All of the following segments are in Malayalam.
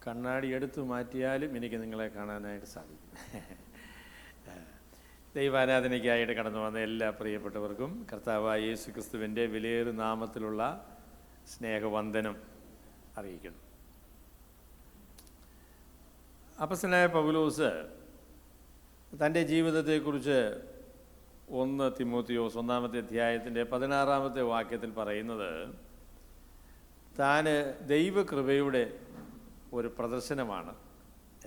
കണ്ണാടി എടുത്തു മാറ്റിയാലും എനിക്ക് നിങ്ങളെ കാണാനായിട്ട് സാധിക്കും. ദൈവാരാധനയ്ക്കായിട്ട് കടന്നു വന്ന എല്ലാ പ്രിയപ്പെട്ടവർക്കും കർത്താവായ യേശു ക്രിസ്തുവിൻ്റെ വിലയേറിയ നാമത്തിലുള്ള സ്നേഹവന്ദനം അറിയിക്കുന്നു. അപ്പോസ്തലനായ പൗലോസ് തൻ്റെ ജീവിതത്തെക്കുറിച്ച് 1 തിമോത്തിയോസ് 1-ാമത്തെ അധ്യായത്തിൻ്റെ 16-ാമത്തെ വാക്യത്തിൽ പറയുന്നത്, താൻ ദൈവകൃപയുടെ ഒരു പ്രദർശനമാണ്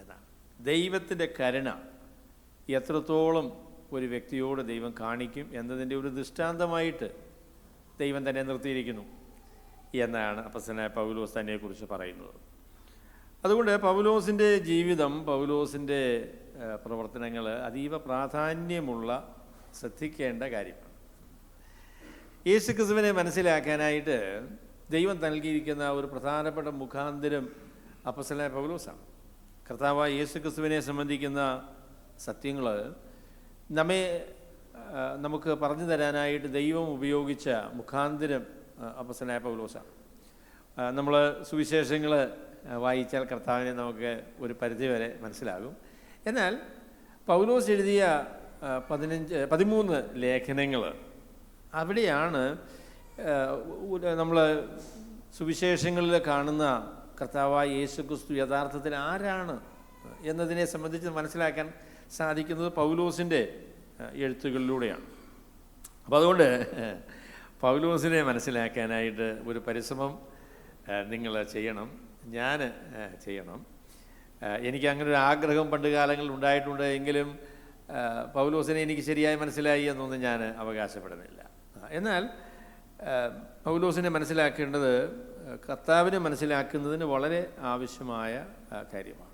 എന്നാണ്. ദൈവത്തിൻ്റെ കരുണ എത്രത്തോളം ഒരു വ്യക്തിയോട് ദൈവം കാണിക്കും എന്നതിൻ്റെ ഒരു ദൃഷ്ടാന്തമായിട്ട് ദൈവം തന്നെ നിർത്തിയിരിക്കുന്നു എന്നാണ് അപ്പോസ്തലനായ പൗലോസ് തന്നെക്കുറിച്ച് പറയുന്നത്. അതുകൊണ്ട് പൗലോസിൻ്റെ ജീവിതം, പൗലോസിൻ്റെ പ്രവർത്തനങ്ങൾ അതീവ പ്രാധാന്യമുള്ള, ശ്രദ്ധിക്കേണ്ട കാര്യമാണ്. യേശുക്രിസ്തുവിനെ മനസ്സിലാക്കാനായിട്ട് ദൈവം നൽകിയിരിക്കുന്ന ഒരു പ്രധാനപ്പെട്ട മുഖാന്തരം അപ്പോസ്തലനായ പൗലോസാണ്. കർത്താവായ യേശുക്രിസ്തുവിനെ സംബന്ധിക്കുന്ന സത്യങ്ങൾ നമുക്ക് പറഞ്ഞു തരാനായിട്ട് ദൈവം ഉപയോഗിച്ച മുഖാന്തരം അപ്പോസ്തലനായ പൗലോസാണ്. നമ്മൾ സുവിശേഷങ്ങൾ വായിച്ചാൽ കർത്താവിനെ നമുക്ക് ഒരു പരിധിവരെ മനസ്സിലാകും. എന്നാൽ പൗലോസ് എഴുതിയ 13 ലേഖനങ്ങൾ, അവിടെയാണ് നമ്മൾ സുവിശേഷങ്ങളിൽ കാണുന്ന കർത്താവായ യേശുക്രിസ്തു യഥാർത്ഥത്തിൽ ആരാണ് എന്നതിനെ സംബന്ധിച്ച് മനസ്സിലാക്കാൻ സാധിക്കുന്നത് പൗലോസിൻ്റെ എഴുത്തുകളിലൂടെയാണ്. അപ്പോൾ അതുകൊണ്ട് പൗലോസിനെ മനസ്സിലാക്കാനായിട്ട് ഒരു പരിശ്രമം നിങ്ങൾ ചെയ്യണം, ഞാൻ ചെയ്യണം. എനിക്ക് അങ്ങനെ ഒരു ആഗ്രഹം പണ്ട് കാലങ്ങളിൽ ഉണ്ടായിട്ടുണ്ട്. എങ്കിലും പൗലോസിനെ എനിക്ക് ശരിയായി മനസ്സിലായി എന്നൊന്നും ഞാൻ അവകാശപ്പെടുന്നില്ല. എന്നാൽ പൗലോസിനെ മനസ്സിലാക്കേണ്ടത് കർത്താവിനെ മനസ്സിലാക്കുന്നതിന് വളരെ ആവശ്യമായ കാര്യമാണ്.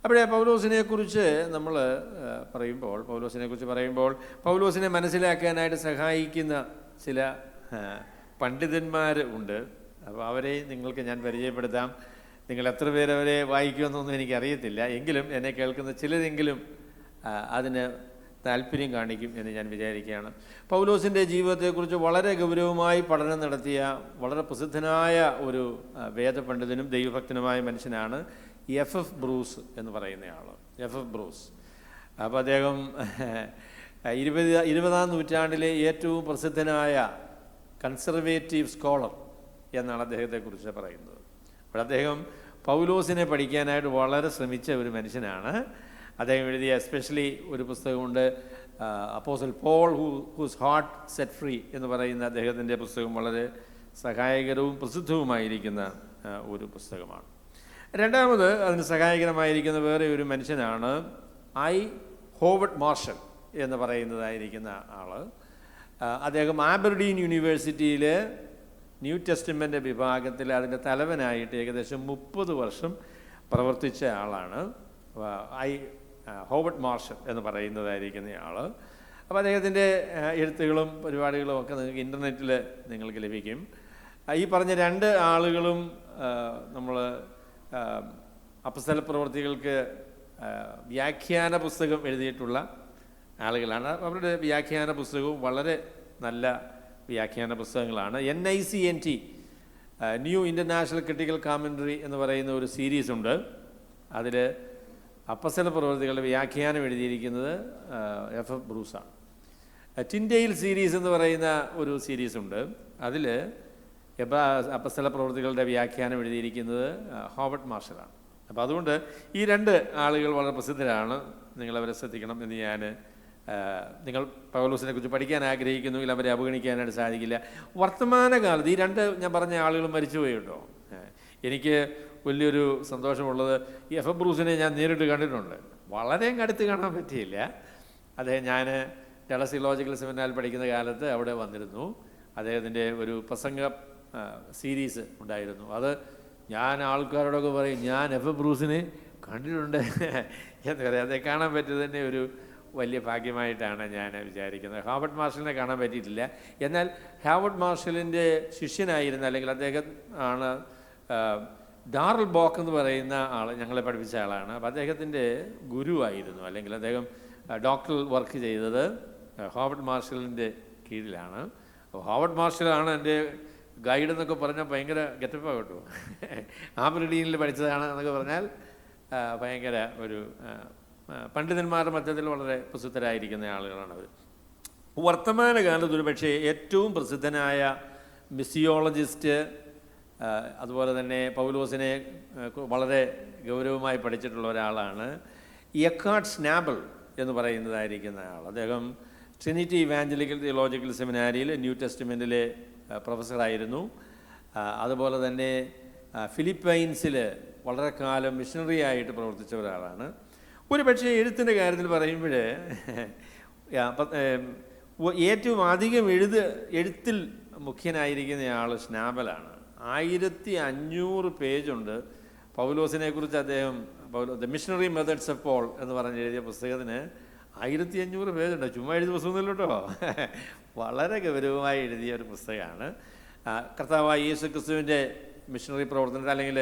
അവിടെ പൗലോസിനെക്കുറിച്ച് നമ്മൾ പറയുമ്പോൾ പൗലോസിനെ മനസ്സിലാക്കാനായിട്ട് സഹായിക്കുന്ന ചില പണ്ഡിതന്മാർ ഉണ്ട്. അപ്പോൾ അവരെ നിങ്ങൾക്ക് ഞാൻ പരിചയപ്പെടുത്താം. നിങ്ങൾ എത്ര പേരവരെ വായിക്കുമെന്നൊന്നും എനിക്കറിയത്തില്ല. എങ്കിലും എന്നെ കേൾക്കുന്ന ചിലരെങ്കിലും അതിന് താല്പര്യം കാണിക്കും എന്ന് ഞാൻ വിചാരിക്കുകയാണ്. പൗലോസിൻ്റെ ജീവിതത്തെക്കുറിച്ച് വളരെ ഗൗരവമായി പഠനം നടത്തിയ വളരെ പ്രസിദ്ധനായ ഒരു വേദപണ്ഡിതനും ദൈവഭക്തനുമായ മനുഷ്യനാണ് എഫ് ബ്രൂസ് എന്ന് പറയുന്നയാൾ. F Bruce. അപ്പോൾ അദ്ദേഹം 20-ാം നൂറ്റാണ്ടിലെ ഏറ്റവും പ്രസിദ്ധനായ കൺസർവേറ്റീവ് സ്കോളർ എന്നാണ് അദ്ദേഹത്തെക്കുറിച്ച് പറയുന്നത്. അപ്പോൾ അദ്ദേഹം പൗലോസിനെ പഠിക്കാനായിട്ട് വളരെ ശ്രമിച്ച ഒരു മനുഷ്യനാണ്. അദ്ദേഹം എഴുതിയ എസ്പെഷ്യലി ഒരു പുസ്തകമുണ്ട്, apostle Paul whose heart set free എന്ന് പറയുന്ന അദ്ദേഹത്തിൻ്റെ പുസ്തകം വളരെ സഹായകരവും പ്രസിദ്ധവുമായിരിക്കുന്ന ഒരു പുസ്തകമാണ്. രണ്ടാമത് അതിന് സഹായകരമായിരിക്കുന്ന വേറെ ഒരു മനുഷ്യനാണ് ഹോവർഡ് മാർഷൽ എന്ന് പറയുന്നതായിരിക്കുന്ന ആൾ. അദ്ദേഹം ആബർഡീൻ യൂണിവേഴ്സിറ്റിയിൽ ന്യൂ ടെസ്റ്റ്മെൻ്റ് വിഭാഗത്തിൽ അതിൻ്റെ തലവനായിട്ട് ഏകദേശം 30 വർഷം പ്രവർത്തിച്ച ആളാണ് ഹോവർഡ് മാർഷൽ എന്ന് പറയുന്നതായിരിക്കുന്ന ആൾ. അപ്പോൾ അദ്ദേഹത്തിൻ്റെ എഴുത്തുകളും പരിപാടികളും ഒക്കെ നിങ്ങൾക്ക് ഇൻ്റർനെറ്റിൽ നിങ്ങൾക്ക് ലഭിക്കും. ഈ പറഞ്ഞ 2 ആളുകളും നമ്മൾ അപ്പോസ്തല പ്രവൃത്തികൾക്ക് വ്യാഖ്യാന പുസ്തകം എഴുതിയിട്ടുള്ള ആളുകളാണ്. അവരുടെ വ്യാഖ്യാന പുസ്തകവും വളരെ നല്ല വ്യാഖ്യാന പുസ്തകങ്ങളാണ്. NICNT new international critical commentary എന്ന് പറയുന്ന ഒരു സീരീസ് ഉണ്ട്. അതിൽ അപ്പോസ്തല പ്രവൃത്തികളുടെ വ്യാഖ്യാനം എഴുതിയിരിക്കുന്നത് എഫ് ബ്രൂസാണ്. ടിൻഡെയിൽ സീരീസ് എന്ന് പറയുന്ന ഒരു സീരീസ് ഉണ്ട്. അതിൽ അപ്പോസ്തല പ്രവൃത്തികളുടെ വ്യാഖ്യാനം എഴുതിയിരിക്കുന്നത് ഹോവർഡ് മാർഷലാണ്. അപ്പോൾ അതുകൊണ്ട് ഈ 2 ആളുകൾ വളരെ പ്രസിദ്ധരാണ്. നിങ്ങളവരെ ശ്രദ്ധിക്കണം എന്ന് നിങ്ങൾ പൗലോസിനെ കുറിച്ച് പഠിക്കാൻ ആഗ്രഹിക്കുന്നുവെങ്കിൽ അവരെ അവഗണിക്കാനായിട്ട് സാധിക്കില്ല. വർത്തമാനകാലത്ത് ഈ 2 ഞാൻ പറഞ്ഞ ആളുകൾ മരിച്ചുപോയി കേട്ടോ. എനിക്ക് വലിയൊരു സന്തോഷമുള്ളത് ഈ എഫ് ബ്രൂസിനെ ഞാൻ നേരിട്ട് കണ്ടിട്ടുണ്ട്. വളരെ അടുത്ത് കാണാൻ പറ്റിയില്ല. അദ്ദേഹം ഞാൻ ഡളസ് തിയോളജിക്കൽ സെമിനാറിൽ പഠിക്കുന്ന കാലത്ത് അവിടെ വന്നിരുന്നു. അദ്ദേഹത്തിൻ്റെ ഒരു പ്രസംഗ സീരീസ് ഉണ്ടായിരുന്നു. അത് ഞാൻ ആൾക്കാരോടൊക്കെ പറയും, ഞാൻ എഫ് ബ്രൂസിനെ കണ്ടിട്ടുണ്ട് എന്ന് പറയാം. അതേ കാണാൻ പറ്റിയത് തന്നെ ഒരു വലിയ ഭാഗ്യമായിട്ടാണ് ഞാൻ വിചാരിക്കുന്നത്. ഹോവർഡ് മാർഷലിനെ കാണാൻ പറ്റിയിട്ടില്ല. എന്നാൽ ഹോവർഡ് മാർഷലിൻ്റെ ശിഷ്യനായിരുന്ന, അല്ലെങ്കിൽ അദ്ദേഹം ആണ് ഡാറൽ ബോക്ക് എന്ന് പറയുന്ന ആൾ, ഞങ്ങളെ പഠിപ്പിച്ച ആളാണ്. അപ്പോൾ അദ്ദേഹത്തിൻ്റെ ഗുരുവായിരുന്നു, അല്ലെങ്കിൽ അദ്ദേഹം ഡോക്ടറൽ വർക്ക് ചെയ്തത് ഹോവർഡ് മാർഷലിൻ്റെ കീഴിലാണ്. ഹോവർഡ് മാർഷലാണ് എൻ്റെ ഗൈഡ് എന്നൊക്കെ പറഞ്ഞാൽ ഭയങ്കര ഗെറ്റപ്പാണ് കേട്ടോ. ആബ്രഡീനിൽ പഠിച്ചതാണ് എന്നൊക്കെ പറഞ്ഞാൽ ഭയങ്കര ഒരു പണ്ഡിതന്മാരുടെ മധ്യത്തിൽ വളരെ പ്രസിദ്ധരായിരിക്കുന്ന ആളുകളാണ് അവർ. വർത്തമാനകാലത്ത് ഒരു പക്ഷേ ഏറ്റവും പ്രസിദ്ധനായ മിസിയോളജിസ്റ്റ്, അതുപോലെ തന്നെ പൗലോസിനെ വളരെ ഗൗരവമായി പഠിച്ചിട്ടുള്ള ഒരാളാണ് എക്കാർട്ട് സ്നാബൽ എന്ന് പറയുന്നതായിരിക്കുന്ന ആൾ. അദ്ദേഹം ട്രിനിറ്റി ഇവാഞ്ചലിക്കൽ തിയോളജിക്കൽ സെമിനാരിയിൽ ന്യൂ ടെസ്റ്റ്മെൻറ്റിലെ പ്രൊഫസറായിരുന്നു. അതുപോലെ തന്നെ ഫിലിപ്പൈൻസിൽ വളരെ കാലം മിഷണറി ആയിട്ട് പ്രവർത്തിച്ച ഒരാളാണ്. ഒരു പക്ഷേ എഴുത്തിൻ്റെ കാര്യത്തിൽ പറയുമ്പോൾ ഏറ്റവും അധികം എഴുത്തിൽ മുഖ്യനായിരിക്കുന്നയാൾ സ്നാബലാണ്. 1500 പേജുണ്ട് പൗലോസിനെ കുറിച്ച്. അദ്ദേഹം the missionary methods of Paul എന്ന് പറഞ്ഞ് എഴുതിയ പുസ്തകത്തിന് 1500 പേജുണ്ട്. ചുമ്മാ എഴുതിയ പുസ്തകമൊന്നുമില്ല കേട്ടോ, വളരെ ഗൗരവമായി എഴുതിയ ഒരു പുസ്തകമാണ്. കർത്താവായ യേശു ക്രിസ്തുവിൻ്റെ മിഷണറി പ്രവർത്തനം, അല്ലെങ്കിൽ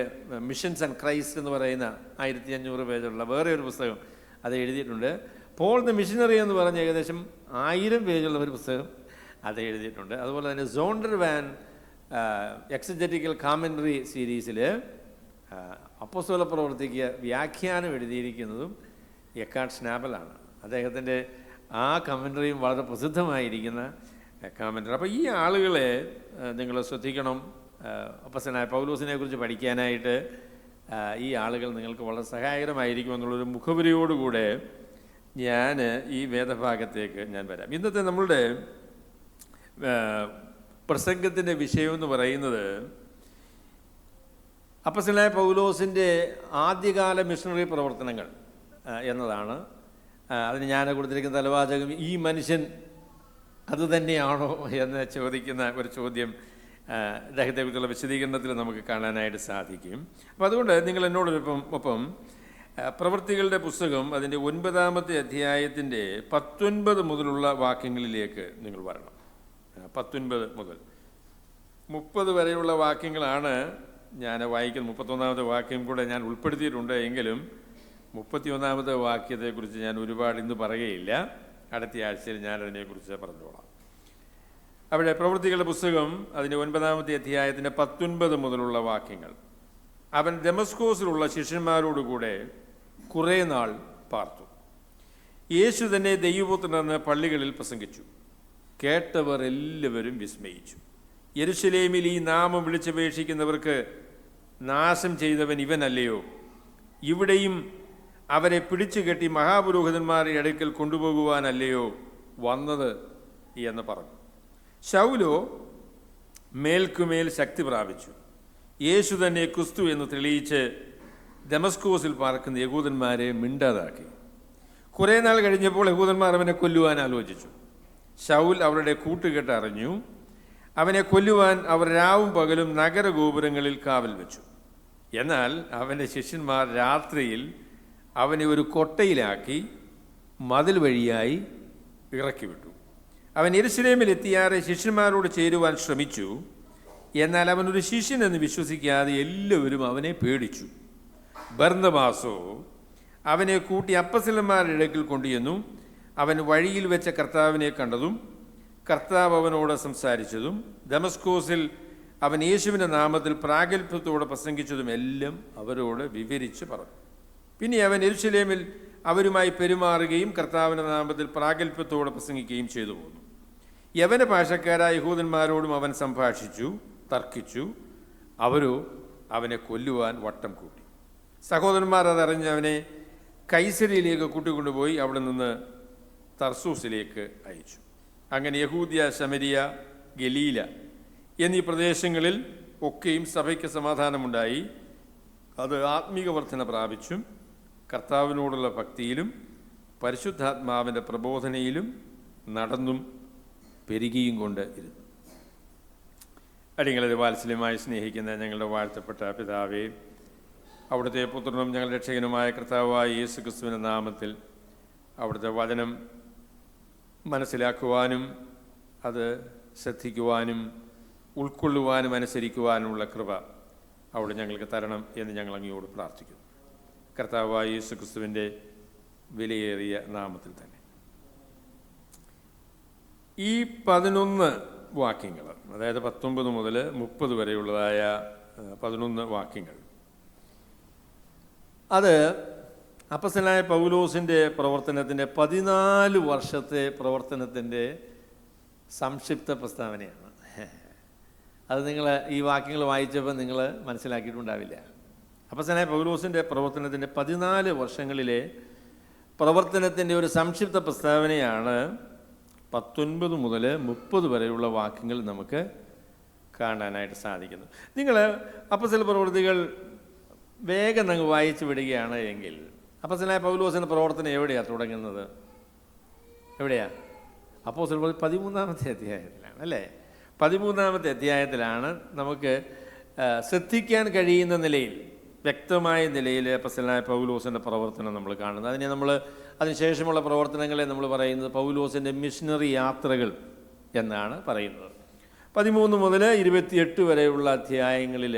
മിഷൻസ് ആൻഡ് ക്രൈസ്റ്റ് എന്ന് പറയുന്ന 1500 പേജുള്ള വേറെ ഒരു പുസ്തകം അത് എഴുതിയിട്ടുണ്ട്. പോൾ ദ മിഷണറി എന്ന് പറഞ്ഞ് ഏകദേശം 1000 പേജുള്ള ഒരു പുസ്തകം അത് എഴുതിയിട്ടുണ്ട്. അതുപോലെ തന്നെ സോണ്ടർ വാൻ എക്സജറ്റിക്കൽ കാമൻട്രി സീരീസിൽ അപ്പോസ്തല പ്രവർത്തിക്ക് വ്യാഖ്യാനം എഴുതിയിരിക്കുന്നതും എക്കാർട്ട് സ്നാബലാണ്. അദ്ദേഹത്തിൻ്റെ ആ കമൻട്രിയും വളരെ പ്രസിദ്ധമായിരിക്കുന്ന കമൻട്രി. അപ്പോൾ ഈ ആളുകളെ നിങ്ങൾ ശ്രദ്ധിക്കണം. അപ്പോസ്തലനായ പൗലോസിനെ കുറിച്ച് പഠിക്കാനായിട്ട് ഈ ആളുകൾ നിങ്ങൾക്ക് വളരെ സഹായകരമായിരിക്കുമെന്നുള്ളൊരു മുഖവുരയോടുകൂടെ ഞാൻ ഈ വേദഭാഗത്തേക്ക് ഞാൻ വരാം. ഇന്നത്തെ നമ്മളുടെ പ്രസംഗത്തിൻ്റെ വിഷയമെന്ന് പറയുന്നത് അപ്പോസ്തലനായ പൗലോസിൻ്റെ ആദ്യകാല മിഷണറി പ്രവർത്തനങ്ങൾ എന്നതാണ്. അതിന് ഞാൻ കൊടുത്തിരിക്കുന്ന തലവാചകം ഈ മനുഷ്യൻ അതുതന്നെയാണോ എന്ന് ചോദിക്കുന്ന ഒരു ചോദ്യം അദ്ദേഹത്തെക്കുറിച്ചുള്ള വിശദീകരണത്തിൽ നമുക്ക് കാണാനായിട്ട് സാധിക്കും. അപ്പോൾ അതുകൊണ്ട് നിങ്ങൾ എന്നോടൊപ്പം പ്രവൃത്തികളുടെ പുസ്തകം അതിൻ്റെ 9-ാമത്തെ അധ്യായത്തിൻ്റെ 19 മുതലുള്ള വാക്യങ്ങളിലേക്ക് നിങ്ങൾ വരണം. 19 മുതൽ 30 വരെയുള്ള വാക്യങ്ങളാണ് ഞാൻ വായിക്കുന്നത്. 31-ാമത്തെ വാക്യം കൂടെ ഞാൻ ഉൾപ്പെടുത്തിയിട്ടുണ്ട്. എങ്കിലും 31-ാമത്തെ വാക്യത്തെക്കുറിച്ച് ഞാൻ ഒരുപാട് ഇന്ന് പറയുകയില്ല. അടുത്ത ആഴ്ചയിൽ ഞാനതിനെക്കുറിച്ച് പറഞ്ഞോളാം. അവിടെ പ്രവൃത്തികളുടെ പുസ്തകം അതിൻ്റെ 9-ാമത്തെ അധ്യായത്തിൻ്റെ 19 മുതലുള്ള വാക്യങ്ങൾ. അവൻ ദമസ്കോസിലുള്ള ശിഷ്യന്മാരോടുകൂടെ കുറേ നാൾ പാർത്തു. യേശു തന്നെ ദൈവപുത്രനെന്ന് പള്ളികളിൽ പ്രസംഗിച്ചു. കേട്ടവർ എല്ലാവരും വിസ്മയിച്ചു. യെരുശലേമിൽ ഈ നാമം വിളിച്ചപേക്ഷിക്കുന്നവർക്ക് നാശം ചെയ്തവൻ ഇവനല്ലയോ? ഇവിടെയും അവരെ പിടിച്ചുകെട്ടി മഹാപുരോഹിതന്മാരുടെ അടുക്കൽ കൊണ്ടുപോകുവാനല്ലയോ വന്നത് എന്ന് പറഞ്ഞു. ശൗലോ മേൽക്കുമേൽ ശക്തി പ്രാപിച്ചു. യേശു തന്നെ ക്രിസ്തു എന്ന് തെളിയിച്ച് ദമസ്കോസിൽ പാർക്കുന്ന യഹൂദന്മാരെ മിണ്ടാതാക്കി. കുറേ നാൾ കഴിഞ്ഞപ്പോൾ യഹൂദന്മാർ അവനെ കൊല്ലുവാൻ ആലോചിച്ചു. ശൗൽ അവരുടെ കൂട്ടുകെട്ട് അറിഞ്ഞു. അവനെ കൊല്ലുവാൻ അവർ രാവും പകലും നഗരഗോപുരങ്ങളിൽ കാവൽ വെച്ചു. എന്നാൽ അവൻ്റെ ശിഷ്യന്മാർ രാത്രിയിൽ അവനെ ഒരു കൊട്ടയിലാക്കി മതിൽ വഴിയായി ഇറക്കിവിട്ടു. അവൻ യെരുശലേമിൽ എത്തിയാറെ ശിഷ്യന്മാരോട് ചേരുവാൻ ശ്രമിച്ചു. എന്നാൽ അവനൊരു ശിഷ്യനെന്ന് വിശ്വസിക്കാതെ എല്ലാവരും അവനെ പേടിച്ചു. ബർന്നബാസോ അവനെ കൂട്ടി അപ്പസ്തലന്മാരുടെ ഇടയ്ക്കിൽ കൊണ്ടുചെന്നു. അവൻ വഴിയിൽ വെച്ച കർത്താവിനെ കണ്ടതും കർത്താവ് അവനോട് സംസാരിച്ചതും ദമസ്കോസിൽ അവൻ യേശുവിൻ്റെ നാമത്തിൽ പ്രാഗൽഭ്യത്തോടെ പ്രസംഗിച്ചതും എല്ലാം അവരോട് വിവരിച്ച് പറഞ്ഞു. പിന്നെ അവൻ യെരുശലേമിൽ അവരുമായി പെരുമാറുകയും കർത്താവിൻ്റെ നാമത്തിൽ പ്രാഗൽഭ്യത്തോടെ പ്രസംഗിക്കുകയും ചെയ്തു പോന്നു. യവന ഭാഷക്കാരായ യഹൂദന്മാരോടും അവൻ സംഭാഷിച്ചു, തർക്കിച്ചു. അവരോ അവനെ കൊല്ലുവാൻ വട്ടം കൂട്ടി. സഹോദരന്മാർ അതറിഞ്ഞ് അവനെ കൈസരിയിലേക്ക് കൂട്ടിക്കൊണ്ടുപോയി അവിടെ നിന്ന് തർസൂസിലേക്ക് അയച്ചു. അങ്ങനെ യഹൂദ്യ, ശമരിയ, ഗലീല എന്നീ പ്രദേശങ്ങളിൽ ഒക്കെയും സഭയ്ക്ക് സമാധാനമുണ്ടായി. അത് ആത്മീക വർധന പ്രാപിച്ചും കർത്താവിനോടുള്ള ഭക്തിയിലും പരിശുദ്ധാത്മാവിൻ്റെ പ്രബോധനയിലും നടന്നും പെരുകിയും കൊണ്ട് ഇരുന്നു. അടിയങ്ങളെ വാത്സല്യമായി സ്നേഹിക്കുന്ന ഞങ്ങളുടെ വാഴ്ത്തപ്പെട്ട പിതാവേ, അവിടുത്തെ പുത്രനും ഞങ്ങളുടെ രക്ഷകനുമായ കർത്താവായ യേശു ക്രിസ്തുവിൻ്റെ നാമത്തിൽ അവിടുത്തെ വചനം മനസ്സിലാക്കുവാനും അത് ശ്രദ്ധിക്കുവാനും ഉൾക്കൊള്ളുവാനും അനുസരിക്കുവാനുമുള്ള കൃപ അവിടെ ഞങ്ങൾക്ക് തരണം എന്ന് ഞങ്ങൾ അങ്ങയോട് പ്രാർത്ഥിക്കുന്നു. കർത്താവായ യേശു ക്രിസ്തുവിൻ്റെ വിലയേറിയ നാമത്തിൽ തന്നെ. ഈ 11 വാക്യങ്ങൾ, അതായത് 19 മുതൽ 30 വരെയുള്ളതായ 11 വാക്യങ്ങൾ. അത് അപ്പോസ്തലനായ പൗലോസിൻ്റെ പ്രവർത്തനത്തിൻ്റെ 14 വർഷത്തെ പ്രവർത്തനത്തിൻ്റെ സംക്ഷിപ്ത പ്രസ്താവനയാണ്. അത് നിങ്ങൾ ഈ വാക്യങ്ങൾ വായിച്ചപ്പോൾ നിങ്ങൾ മനസ്സിലാക്കിയിട്ടുണ്ടാവില്ല. അപ്പോസ്തലനായ പൗലോസിൻ്റെ പ്രവർത്തനത്തിൻ്റെ 14 വർഷങ്ങളിലെ പ്രവർത്തനത്തിൻ്റെ ഒരു സംക്ഷിപ്ത പ്രസ്താവനയാണ് 19 മുതൽ 30 വരെയുള്ള വാക്യങ്ങൾ നമുക്ക് കാണാനായിട്ട് സാധിക്കുന്നു. നിങ്ങൾ അപ്പോസ്തല പ്രവൃത്തികൾ വേഗം നിങ്ങൾ വായിച്ചു വിടുകയാണ് എങ്കിൽ അപ്പോസ്തലനായ പൗലോസിൻ്റെ പ്രവർത്തനം എവിടെയാണ് തുടങ്ങുന്നത്? എവിടെയാണ്? അപ്പോസ്തല പ്രവൃത്തി 13-ാമത്തെ അധ്യായത്തിലാണ്, അല്ലേ? 13-ാമത്തെ അധ്യായത്തിലാണ് നമുക്ക് ശ്രദ്ധിക്കാൻ കഴിയുന്ന നിലയിൽ, വ്യക്തമായ നിലയിൽ അപ്പോസ്തലനായ പൗലോസിൻ്റെ പ്രവർത്തനം നമ്മൾ കാണുന്നത്. അതിനുശേഷമുള്ള പ്രവർത്തനങ്ങളെ നമ്മൾ പറയുന്നത് പൗലോസിൻ്റെ മിഷണറി യാത്രകൾ എന്നാണ് പറയുന്നത്. 13 മുതൽ 28 വരെയുള്ള അധ്യായങ്ങളിൽ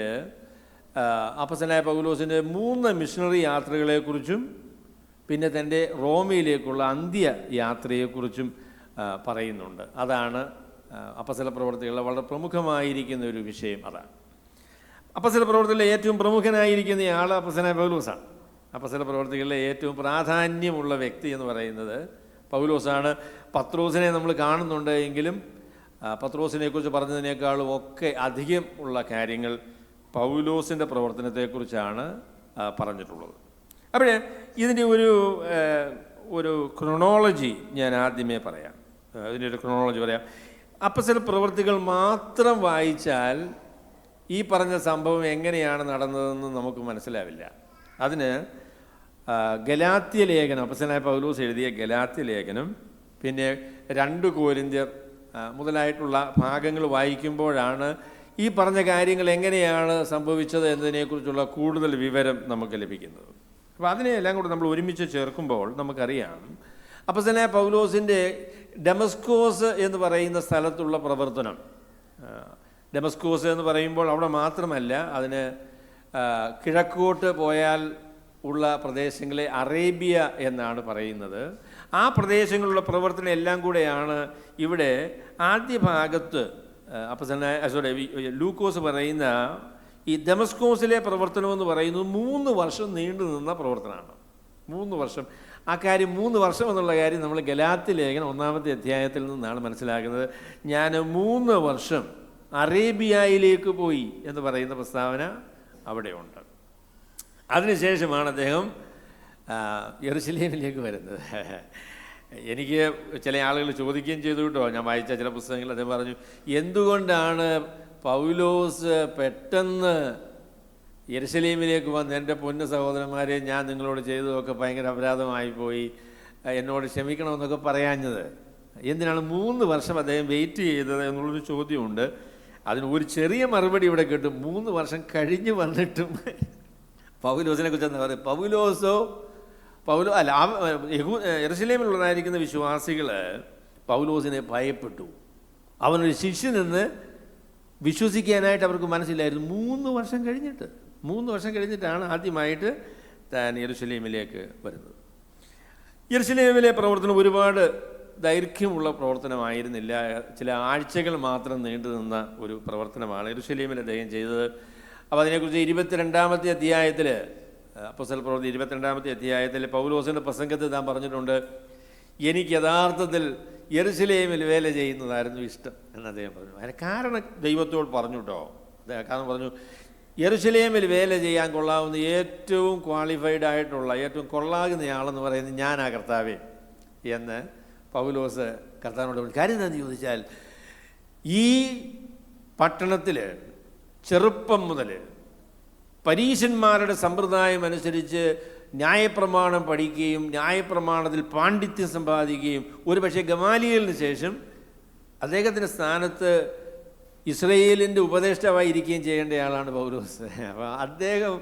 അപ്പോസ്തലനായ പൗലോസിൻ്റെ 3 മിഷണറി യാത്രകളെക്കുറിച്ചും പിന്നെ തൻ്റെ റോമയിലേക്കുള്ള അന്ത്യ യാത്രയെക്കുറിച്ചും പറയുന്നുണ്ട്. അതാണ് അപ്പോസ്തല പ്രവർത്തികളിലെ വളരെ പ്രമുഖമായിരിക്കുന്ന ഒരു വിഷയം. അതാണ് അപ്പോസ്തല പ്രവർത്തികളിലെ ഏറ്റവും പ്രമുഖനായിരിക്കുന്ന ആൾ അപ്പോസ്തലനായ പൗലോസാണ്. അപ്പോസ്തല പ്രവർത്തികളിലെ ഏറ്റവും പ്രാധാന്യമുള്ള വ്യക്തി എന്ന് പറയുന്നത് പൗലോസാണ്. പത്രോസിനെ നമ്മൾ കാണുന്നുണ്ട് എങ്കിലും പത്രോസിനെക്കുറിച്ച് പറഞ്ഞതിനേക്കാളും ഒക്കെ അധികം ഉള്ള കാര്യങ്ങൾ പൗലോസിൻ്റെ പ്രവർത്തനത്തെക്കുറിച്ചാണ് പറഞ്ഞിട്ടുള്ളത്. അപ്പോഴേ ഇതിൻ്റെ ഒരു ക്രൊണോളജി ഞാൻ ആദ്യമേ പറയാം. ഇതിൻ്റെ ഒരു ക്രൊണോളജി പറയാം. അപ്പോസ്തല പ്രവർത്തികൾ മാത്രം വായിച്ചാൽ ഈ പറഞ്ഞ സംഭവം എങ്ങനെയാണ് നടന്നതെന്ന് നമുക്ക് മനസ്സിലാവില്ല. അതിന് ഗലാത്യ ലേഖനം, അപ്പോസ്തലനായ പൗലോസ് എഴുതിയ ഗലാത്യ ലേഖനം, പിന്നെ 2 കൊരിന്ത്യർ മുതലായിട്ടുള്ള ഭാഗങ്ങൾ വായിക്കുമ്പോഴാണ് ഈ പറഞ്ഞ കാര്യങ്ങൾ എങ്ങനെയാണ് സംഭവിച്ചത് എന്നതിനെക്കുറിച്ചുള്ള കൂടുതൽ വിവരം നമുക്ക് ലഭിക്കുന്നത്. അപ്പോൾ അതിനെയെല്ലാം കൂടെ നമ്മൾ ഒരുമിച്ച് ചേർക്കുമ്പോൾ നമുക്കറിയാം അപ്പോസ്തലനായ പൗലോസിൻ്റെ ഡമസ്കോസ് എന്ന് പറയുന്ന സ്ഥലത്തുള്ള പ്രവർത്തനം. ഡമസ്കോസ് എന്ന് പറയുമ്പോൾ അവിടെ മാത്രമല്ല, അതിന് കിഴക്കോട്ട് പോയാൽ ഉള്ള പ്രദേശങ്ങളെ അറേബ്യ എന്നാണ് പറയുന്നത്. ആ പ്രദേശങ്ങളിലുള്ള പ്രവർത്തനം എല്ലാം കൂടെയാണ് ഇവിടെ ആദ്യ ഭാഗത്ത് ലൂക്കോസ് പറയുന്ന ഈ ഡമസ്കോസിലെ പ്രവർത്തനം എന്ന് പറയുന്നത് 3 വർഷം നീണ്ടു നിന്ന പ്രവർത്തനമാണ്. 3 വർഷം. ആ കാര്യം 3 വർഷം എന്നുള്ള കാര്യം നമ്മൾ ഗലാത്യ ലേഖനം 1-ാമത്തെ അധ്യായത്തിൽ നിന്നാണ് മനസ്സിലാക്കുന്നത്. ഞാൻ 3 വർഷം അറേബ്യയിലേക്ക് പോയി എന്ന് പറയുന്ന പ്രസ്താവന അവിടെയുണ്ട്. അതിനുശേഷമാണ് അദ്ദേഹം യെരുശലേമിലേക്ക് വരുന്നത്. എനിക്ക് ചില ആളുകൾ ചോദിക്കുകയും ചെയ്തു കേട്ടോ, ഞാൻ വായിച്ച ചില പുസ്തകങ്ങൾ. അദ്ദേഹം പറഞ്ഞു, എന്തുകൊണ്ടാണ് പൗലോസ് പെട്ടെന്ന് യെരുശലേമിലേക്ക് വന്ന് എൻ്റെ പൊന്നു സഹോദരന്മാരെ ഞാൻ നിങ്ങളോട് ചെയ്തതൊക്കെ ഭയങ്കര അപരാധമായി പോയി, എന്നോട് ക്ഷമിക്കണമെന്നൊക്കെ പറയാഞ്ഞത്? എന്തിനാണ് 3 വർഷം അദ്ദേഹം വെയിറ്റ് ചെയ്തത് എന്നുള്ളൊരു ചോദ്യമുണ്ട്. അതിന് ഒരു ചെറിയ മറുപടി ഇവിടെ കിട്ടും. 3 വർഷം കഴിഞ്ഞ് വന്നിട്ടും പൗലോസിനെ കുറിച്ച് എന്താ പറയുക? യെരുശലേമിലുള്ളതായിരിക്കുന്ന വിശ്വാസികൾ പൗലോസിനെ ഭയപ്പെട്ടു. അവനൊരു ശിഷ്യനെന്ന് വിശ്വസിക്കാനായിട്ട് അവർക്ക് മനസ്സിലായിരുന്നു. 3 വർഷം കഴിഞ്ഞിട്ടാണ് ആദ്യമായിട്ട് താൻ യെരുശലേമിലേക്ക് വരുന്നത്. യെരുശലേമിലെ പ്രവർത്തനം ഒരുപാട് ദൈർഘ്യമുള്ള പ്രവർത്തനമായിരുന്നില്ല. ചില ആഴ്ചകൾ മാത്രം നീണ്ടു നിന്ന ഒരു പ്രവർത്തനമാണ് യെരുശലേമിൽ അദ്ദേഹം ചെയ്തത്. അപ്പോൾ അതിനെക്കുറിച്ച് 22-ാമത്തെ അധ്യായത്തിൽ, അപ്പോസ്തല പ്രവൃത്തി 22-ാമത്തെ അധ്യായത്തിൽ പൗലോസിൻ്റെ പ്രസംഗത്തിൽ താൻ പറഞ്ഞിട്ടുണ്ട്, എനിക്ക് യഥാർത്ഥത്തിൽ യെരുശലേമിൽ വേല ചെയ്യുന്നതായിരുന്നു ഇഷ്ടം എന്ന് അദ്ദേഹം പറഞ്ഞു. അതിന് കാരണം ദൈവത്തോട് പറഞ്ഞു കേട്ടോ. കാരണം പറഞ്ഞു, യെരുശലേമിൽ വേല ചെയ്യാൻ കൊള്ളാവുന്ന ഏറ്റവും ക്വാളിഫൈഡ് ആയിട്ടുള്ള, ഏറ്റവും കൊള്ളാകുന്നയാളെന്ന് പറയുന്നത് ഞാനാ കർത്താവേ എന്ന് പൗലോസ് കർത്താവിനോട് പറഞ്ഞു. കാര്യം എന്താണെന്ന് ചോദിച്ചാൽ, ഈ പട്ടണത്തിൽ ചെറുപ്പം മുതൽ പരീശന്മാരുടെ സമ്പ്രദായം അനുസരിച്ച് ന്യായപ്രമാണം പഠിക്കുകയും ന്യായപ്രമാണത്തിൽ പാണ്ഡിത്യം സമ്പാദിക്കുകയും ഒരുപക്ഷെ ഗമാലിയലിന് ശേഷം അദ്ദേഹത്തിൻ്റെ സ്ഥാനത്ത് ഇസ്രയേലിൻ്റെ ഉപദേഷ്ടാവായിരിക്കുകയും ചെയ്യേണ്ട ആളാണ് പൗലോസ്. അപ്പോൾ അദ്ദേഹം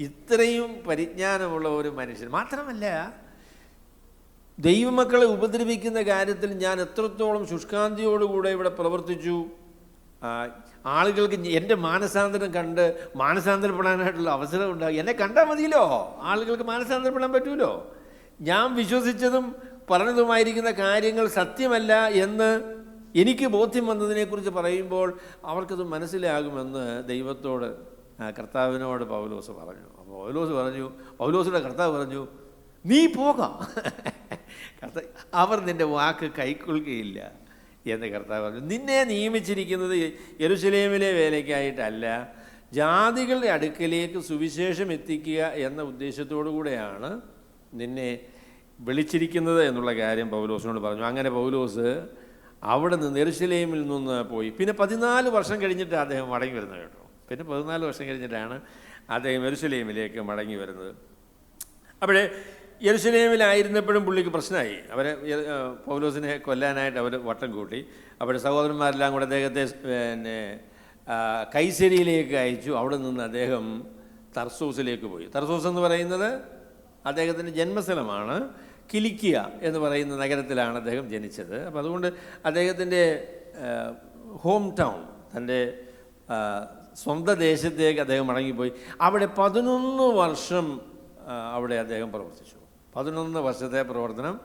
ഇത്രയും പരിജ്ഞാനമുള്ള ഒരു മനുഷ്യൻ മാത്രമല്ല, ദൈവമക്കളെ ഉപദ്രവിക്കുന്ന കാര്യത്തിൽ ഞാൻ എത്രത്തോളം ശുഷ്കാന്തിയോടുകൂടെ ഇവിടെ പ്രവർത്തിച്ചു. ആളുകൾക്ക് എൻ്റെ മാനസാന്തരം കണ്ട് മാനസാന്തരപ്പെടാനായിട്ടുള്ള അവസരം ഉണ്ടാകും. എന്നെ കണ്ടാൽ മതിയല്ലോ, ആളുകൾക്ക് മാനസാന്തരപ്പെടാൻ പറ്റുമല്ലോ. ഞാൻ വിശ്വസിച്ചതും പറഞ്ഞതുമായിരിക്കുന്ന കാര്യങ്ങൾ സത്യമല്ല എന്ന് എനിക്ക് ബോധ്യം വന്നതിനെക്കുറിച്ച് പറയുമ്പോൾ അവർക്കത് മനസ്സിലാകുമെന്ന് ദൈവത്തോട് കർത്താവിനോട് പൗലോസ് പറഞ്ഞു. അപ്പോൾ പൗലോസിൻ്റെ കർത്താവ് പറഞ്ഞു, നീ പോകാം, അവർ നിൻ്റെ വാക്ക് കൈക്കൊള്ളുകയില്ല എന്ന് കർത്താവ് പറഞ്ഞു. നിന്നെ നിയമിച്ചിരിക്കുന്നത് യെരൂശലേമിലെ വേലയ്ക്കായിട്ടല്ല, ജാതികളുടെ അടുക്കലേക്ക് സുവിശേഷം എത്തിക്കുക എന്ന ഉദ്ദേശത്തോടു കൂടെയാണ് നിന്നെ വിളിച്ചിരിക്കുന്നത് എന്നുള്ള കാര്യം പൗലോസിനോട് പറഞ്ഞു. അങ്ങനെ പൗലോസ് അവിടെ നിന്ന് യെരൂശലേമിൽ നിന്ന് പോയി. പിന്നെ 14 വർഷം കഴിഞ്ഞിട്ട് അദ്ദേഹം മടങ്ങി വരുന്നത് കേട്ടോ. പിന്നെ 14 വർഷം കഴിഞ്ഞിട്ടാണ് അദ്ദേഹം യെരൂശലേമിലേക്ക് മടങ്ങി വരുന്നത്. അപ്പോഴേ യെരൂശലേമിലായിരുന്നപ്പോഴും പുള്ളിക്ക് പ്രശ്നമായി. പൗലോസിനെ കൊല്ലാനായിട്ട് അവർ വട്ടം കൂട്ടി. അപ്പോൾ സഹോദരന്മാരെല്ലാം കൂടെ അദ്ദേഹത്തെ കൈസരിയിലേക്ക് അയച്ചു. അവിടെ നിന്ന് അദ്ദേഹം തർസോസിലേക്ക് പോയി. തർസോസ് എന്ന് പറയുന്നത് അദ്ദേഹത്തിൻ്റെ ജന്മസ്ഥലമാണ്. കിലിക്കിയ എന്ന് പറയുന്ന നഗരത്തിലാണ് അദ്ദേഹം ജനിച്ചത്. അപ്പോൾ അതുകൊണ്ട് അദ്ദേഹത്തിൻ്റെ ഹോം ടൗൺ, തൻ്റെ സ്വന്തം ദേശത്തേക്ക് അദ്ദേഹം മടങ്ങിപ്പോയി. അവിടെ 11 വർഷം അവിടെ അദ്ദേഹം പ്രവർത്തിച്ചു. 11 വർഷത്തെ പ്രവർത്തനം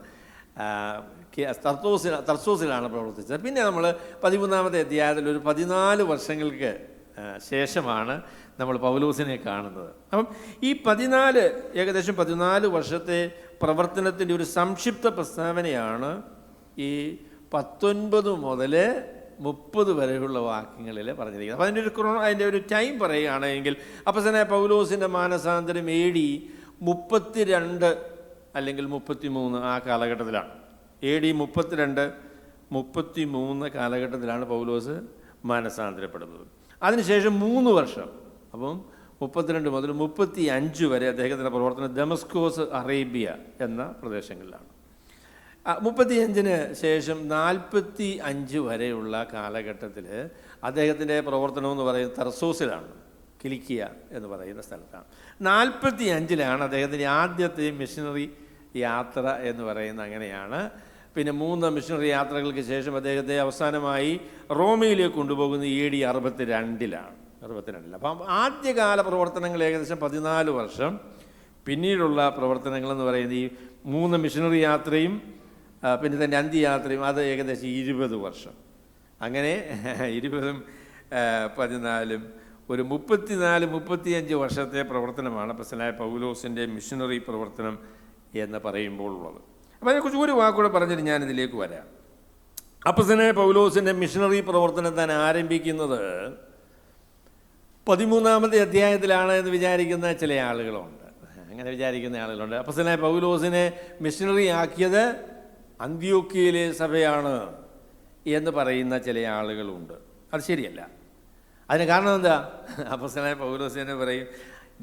തർസോസിലാണ് പ്രവർത്തിച്ചത്. പിന്നെ നമ്മൾ 13-ാമത്തെ അധ്യായത്തിൽ ഒരു 14 വർഷങ്ങൾക്ക് ശേഷമാണ് നമ്മൾ പൗലോസിനെ കാണുന്നത്. അപ്പം ഈ ഏകദേശം 14 വർഷത്തെ പ്രവർത്തനത്തിൻ്റെ ഒരു സംക്ഷിപ്ത പ്രസ്താവനയാണ് ഈ 19 മുതൽ 30 വരെയുള്ള വാക്യങ്ങളിൽ പറഞ്ഞിരിക്കുന്നത്. അപ്പോൾ അതിൻ്റെ ഒരു ടൈം പറയുകയാണെങ്കിൽ അപ്പോസ്തലനായ പൗലോസിൻ്റെ മാനസാന്തരം AD 32 അല്ലെങ്കിൽ 33 ആ കാലഘട്ടത്തിലാണ്. AD 32-33 കാലഘട്ടത്തിലാണ് പൗലോസ് മാനസാന്തരപ്പെടുന്നത്. അതിനുശേഷം 3 വർഷം, അപ്പം 32 മുതൽ 35 വരെ അദ്ദേഹത്തിൻ്റെ പ്രവർത്തനം ദമസ്കോസ്, അറേബ്യ എന്ന പ്രദേശങ്ങളിലാണ്. 35-ന് ശേഷം 45 വരെയുള്ള കാലഘട്ടത്തിൽ അദ്ദേഹത്തിൻ്റെ പ്രവർത്തനം എന്ന് പറയുന്നത് തർസോസിലാണ്, കിലിക്കിയ എന്ന് പറയുന്ന സ്ഥലത്താണ്. 45-ലാണ് അദ്ദേഹത്തിൻ്റെ ആദ്യത്തെ മിഷനറി യാത്ര എന്ന് പറയുന്നത്. അങ്ങനെയാണ്. പിന്നെ 3 മിഷനറി യാത്രകൾക്ക് ശേഷം അദ്ദേഹത്തെ അവസാനമായി റോമയിലേക്ക് കൊണ്ടുപോകുന്നത് AD 62-ലാണ്. അപ്പം ആദ്യകാല പ്രവർത്തനങ്ങൾ ഏകദേശം 14 വർഷം. പിന്നീടുള്ള പ്രവർത്തനങ്ങളെന്ന് പറയുന്നത് ഈ 3 മിഷനറി യാത്രയും പിന്നെ തന്നെ അന്ത്യയാത്രയും, അത് ഏകദേശം 20 വർഷം. അങ്ങനെ 20-ഉം 14-ഉം ഒരു 34-35 വർഷത്തെ പ്രവർത്തനമാണ് അപ്പോസ്തലനായ പൗലോസിൻ്റെ മിഷനറി പ്രവർത്തനം എന്ന് പറയുമ്പോൾ ഉള്ളത്. അപ്പോൾ അതിനെക്കുറിച്ച് ഒരു വാക്കുകൂടെ പറഞ്ഞിട്ട് ഞാനിതിലേക്ക് വരാം. അപ്പോസ്തലനായ പൗലോസിൻ്റെ മിഷനറി പ്രവർത്തനം താൻ ആരംഭിക്കുന്നത് 13-ാമത്തെ അധ്യായത്തിലാണ് എന്ന് വിചാരിക്കുന്ന ചില ആളുകളുണ്ട്. അങ്ങനെ വിചാരിക്കുന്ന ആളുകളുണ്ട്. അപ്പോസ്തലനായ പൗലോസിനെ മിഷനറി ആക്കിയത് അന്ത്യോക്യയിലെ സഭയാണ് എന്ന് പറയുന്ന ചില ആളുകളുണ്ട്. അത് ശരിയല്ല. അതിന് കാരണം എന്താ? അപ്പോസ്തലനായ പൗലോസ് തന്നെ പറയും,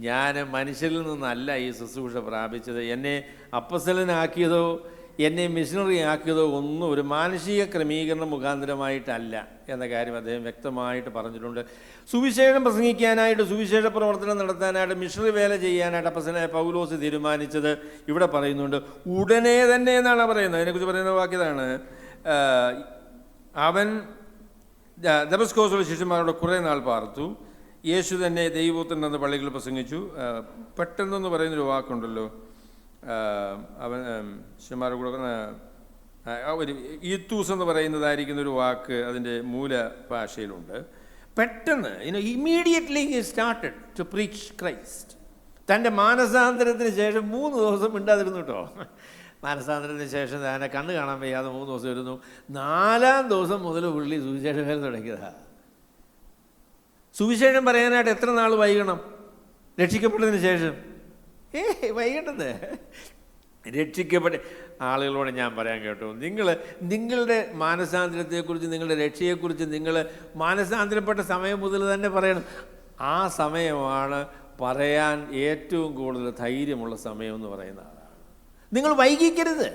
ഞാൻ മനുഷ്യരിൽ നിന്നല്ല ഈ ശുശ്രൂഷ പ്രാപിച്ചത്. എന്നെ അപ്പോസ്തലനാക്കിയതോ എന്നെ മിഷനറി ആക്കിയതോ ഒന്നും ഒരു മാനുഷിക ക്രമീകരണം മുഖാന്തരമായിട്ടല്ല എന്ന കാര്യം അദ്ദേഹം വ്യക്തമായിട്ട് പറഞ്ഞിട്ടുണ്ട്. സുവിശേഷം പ്രസംഗിക്കാനായിട്ട്, സുവിശേഷ പ്രവർത്തനം നടത്താനായിട്ട്, മിഷനറി വേല ചെയ്യാനായിട്ട് അപ്പോസ്തലനായ പൗലോസ് തീരുമാനിച്ചത് ഇവിടെ പറയുന്നുണ്ട്. ഉടനെ തന്നെ എന്നാണ് പറയുന്നത്. അതിനെക്കുറിച്ച് പറയുന്ന വാക്യതാണ്, അവൻ ദമസ്കോസിലെ ശിഷ്യന്മാരോട് കുറേ നാൾ പാർത്തു. യേശു തന്നെ ദൈവപുത്രൻ എന്ന പള്ളികളിൽ പ്രസംഗിച്ചു. പെട്ടെന്നെന്ന് പറയുന്നൊരു വാക്കുണ്ടല്ലോ, അവൻ ശിഷ്യന്മാരുടെ കൂടെ ഒരു ഈത്തൂസ് എന്ന് പറയുന്നതായിരിക്കുന്ന ഒരു വാക്ക് അതിൻ്റെ മൂല ഭാഷയിലുണ്ട്. പെട്ടെന്ന് immediately he started to preach Christ. തൻ്റെ മാനസാന്തരത്തിന് ശേഷം 3 ദിവസം മിണ്ടാതിരുന്നു കേട്ടോ. മാനസാന്തരത്തിന് ശേഷം തന്നെ കണ്ണ് കാണാൻ വയ്യാതെ 3 ദിവസം ഇരുന്നു. 4-ാം ദിവസം മുതൽ പുള്ളി സുവിശേഷം വേല തുടങ്ങിയതാണ്. സുവിശേഷം പറയാനായിട്ട് എത്ര നാൾ വൈകണം രക്ഷിക്കപ്പെട്ടതിന് ശേഷം? വൈകേണ്ടത്. രക്ഷിക്കപ്പെട്ട ആളുകളോട് ഞാൻ പറയാൻ കേട്ടോ, നിങ്ങളുടെ മാനസാന്തരത്തെക്കുറിച്ച്, നിങ്ങളുടെ രക്ഷയെക്കുറിച്ച് നിങ്ങൾ മാനസാന്തരപ്പെട്ട സമയം മുതൽ തന്നെ പറയണം. ആ സമയമാണ് പറയാൻ ഏറ്റവും കൂടുതൽ ധൈര്യമുള്ള സമയം എന്ന് പറയുന്ന ആളാണ്. നിങ്ങൾ വൈകിക്കരുത്.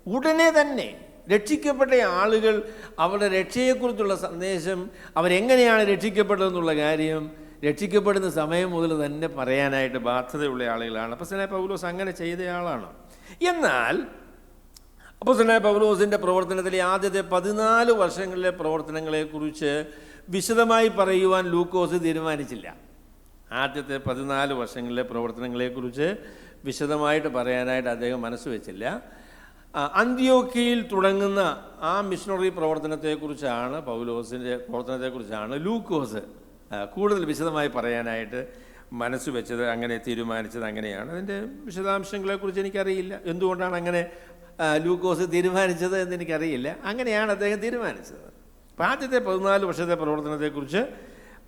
ഉടനെ തന്നെ രക്ഷിക്കപ്പെട്ട ആളുകൾ അവരുടെ രക്ഷയെക്കുറിച്ചുള്ള സന്ദേശം, അവരെങ്ങനെയാണ് രക്ഷിക്കപ്പെട്ടതെന്നുള്ള കാര്യം രക്ഷിക്കപ്പെടുന്ന സമയം മുതൽ തന്നെ പറയാനായിട്ട് ബാധ്യതയുള്ള ആളുകളാണ്. അപ്പോസ്തലനായ പൗലോസ് അങ്ങനെ ചെയ്ത ആളാണ്. എന്നാൽ അപ്പോസ്തലനായ പൗലോസിൻ്റെ പ്രവർത്തനത്തിലെ ആദ്യത്തെ 14 വർഷങ്ങളിലെ പ്രവർത്തനങ്ങളെക്കുറിച്ച് വിശദമായി പറയുവാൻ ലൂക്കോസ് തീരുമാനിച്ചില്ല. ആദ്യത്തെ 14 വർഷങ്ങളിലെ പ്രവർത്തനങ്ങളെക്കുറിച്ച് വിശദമായിട്ട് പറയാനായിട്ട് അദ്ദേഹം മനസ്സ് വെച്ചില്ല. അന്ത്യോക്യയിൽ തുടങ്ങുന്ന ആ മിഷണറി പ്രവർത്തനത്തെക്കുറിച്ചാണ്, പൗലോസിൻ്റെ പ്രവർത്തനത്തെക്കുറിച്ചാണ് ലൂക്കോസ് കൂടുതൽ വിശദമായി പറയാനായിട്ട് മനസ്സ് വെച്ചത്, അങ്ങനെ തീരുമാനിച്ചത് അങ്ങനെയാണ്. അതിൻ്റെ വിശദാംശങ്ങളെക്കുറിച്ച് എനിക്കറിയില്ല, എന്തുകൊണ്ടാണ് അങ്ങനെ ലൂക്കോസ് തീരുമാനിച്ചത് എന്നെനിക്കറിയില്ല. അങ്ങനെയാണ് അദ്ദേഹം തീരുമാനിച്ചത്. അപ്പോൾ ആദ്യത്തെ 14 വർഷത്തെ പ്രവർത്തനത്തെക്കുറിച്ച്,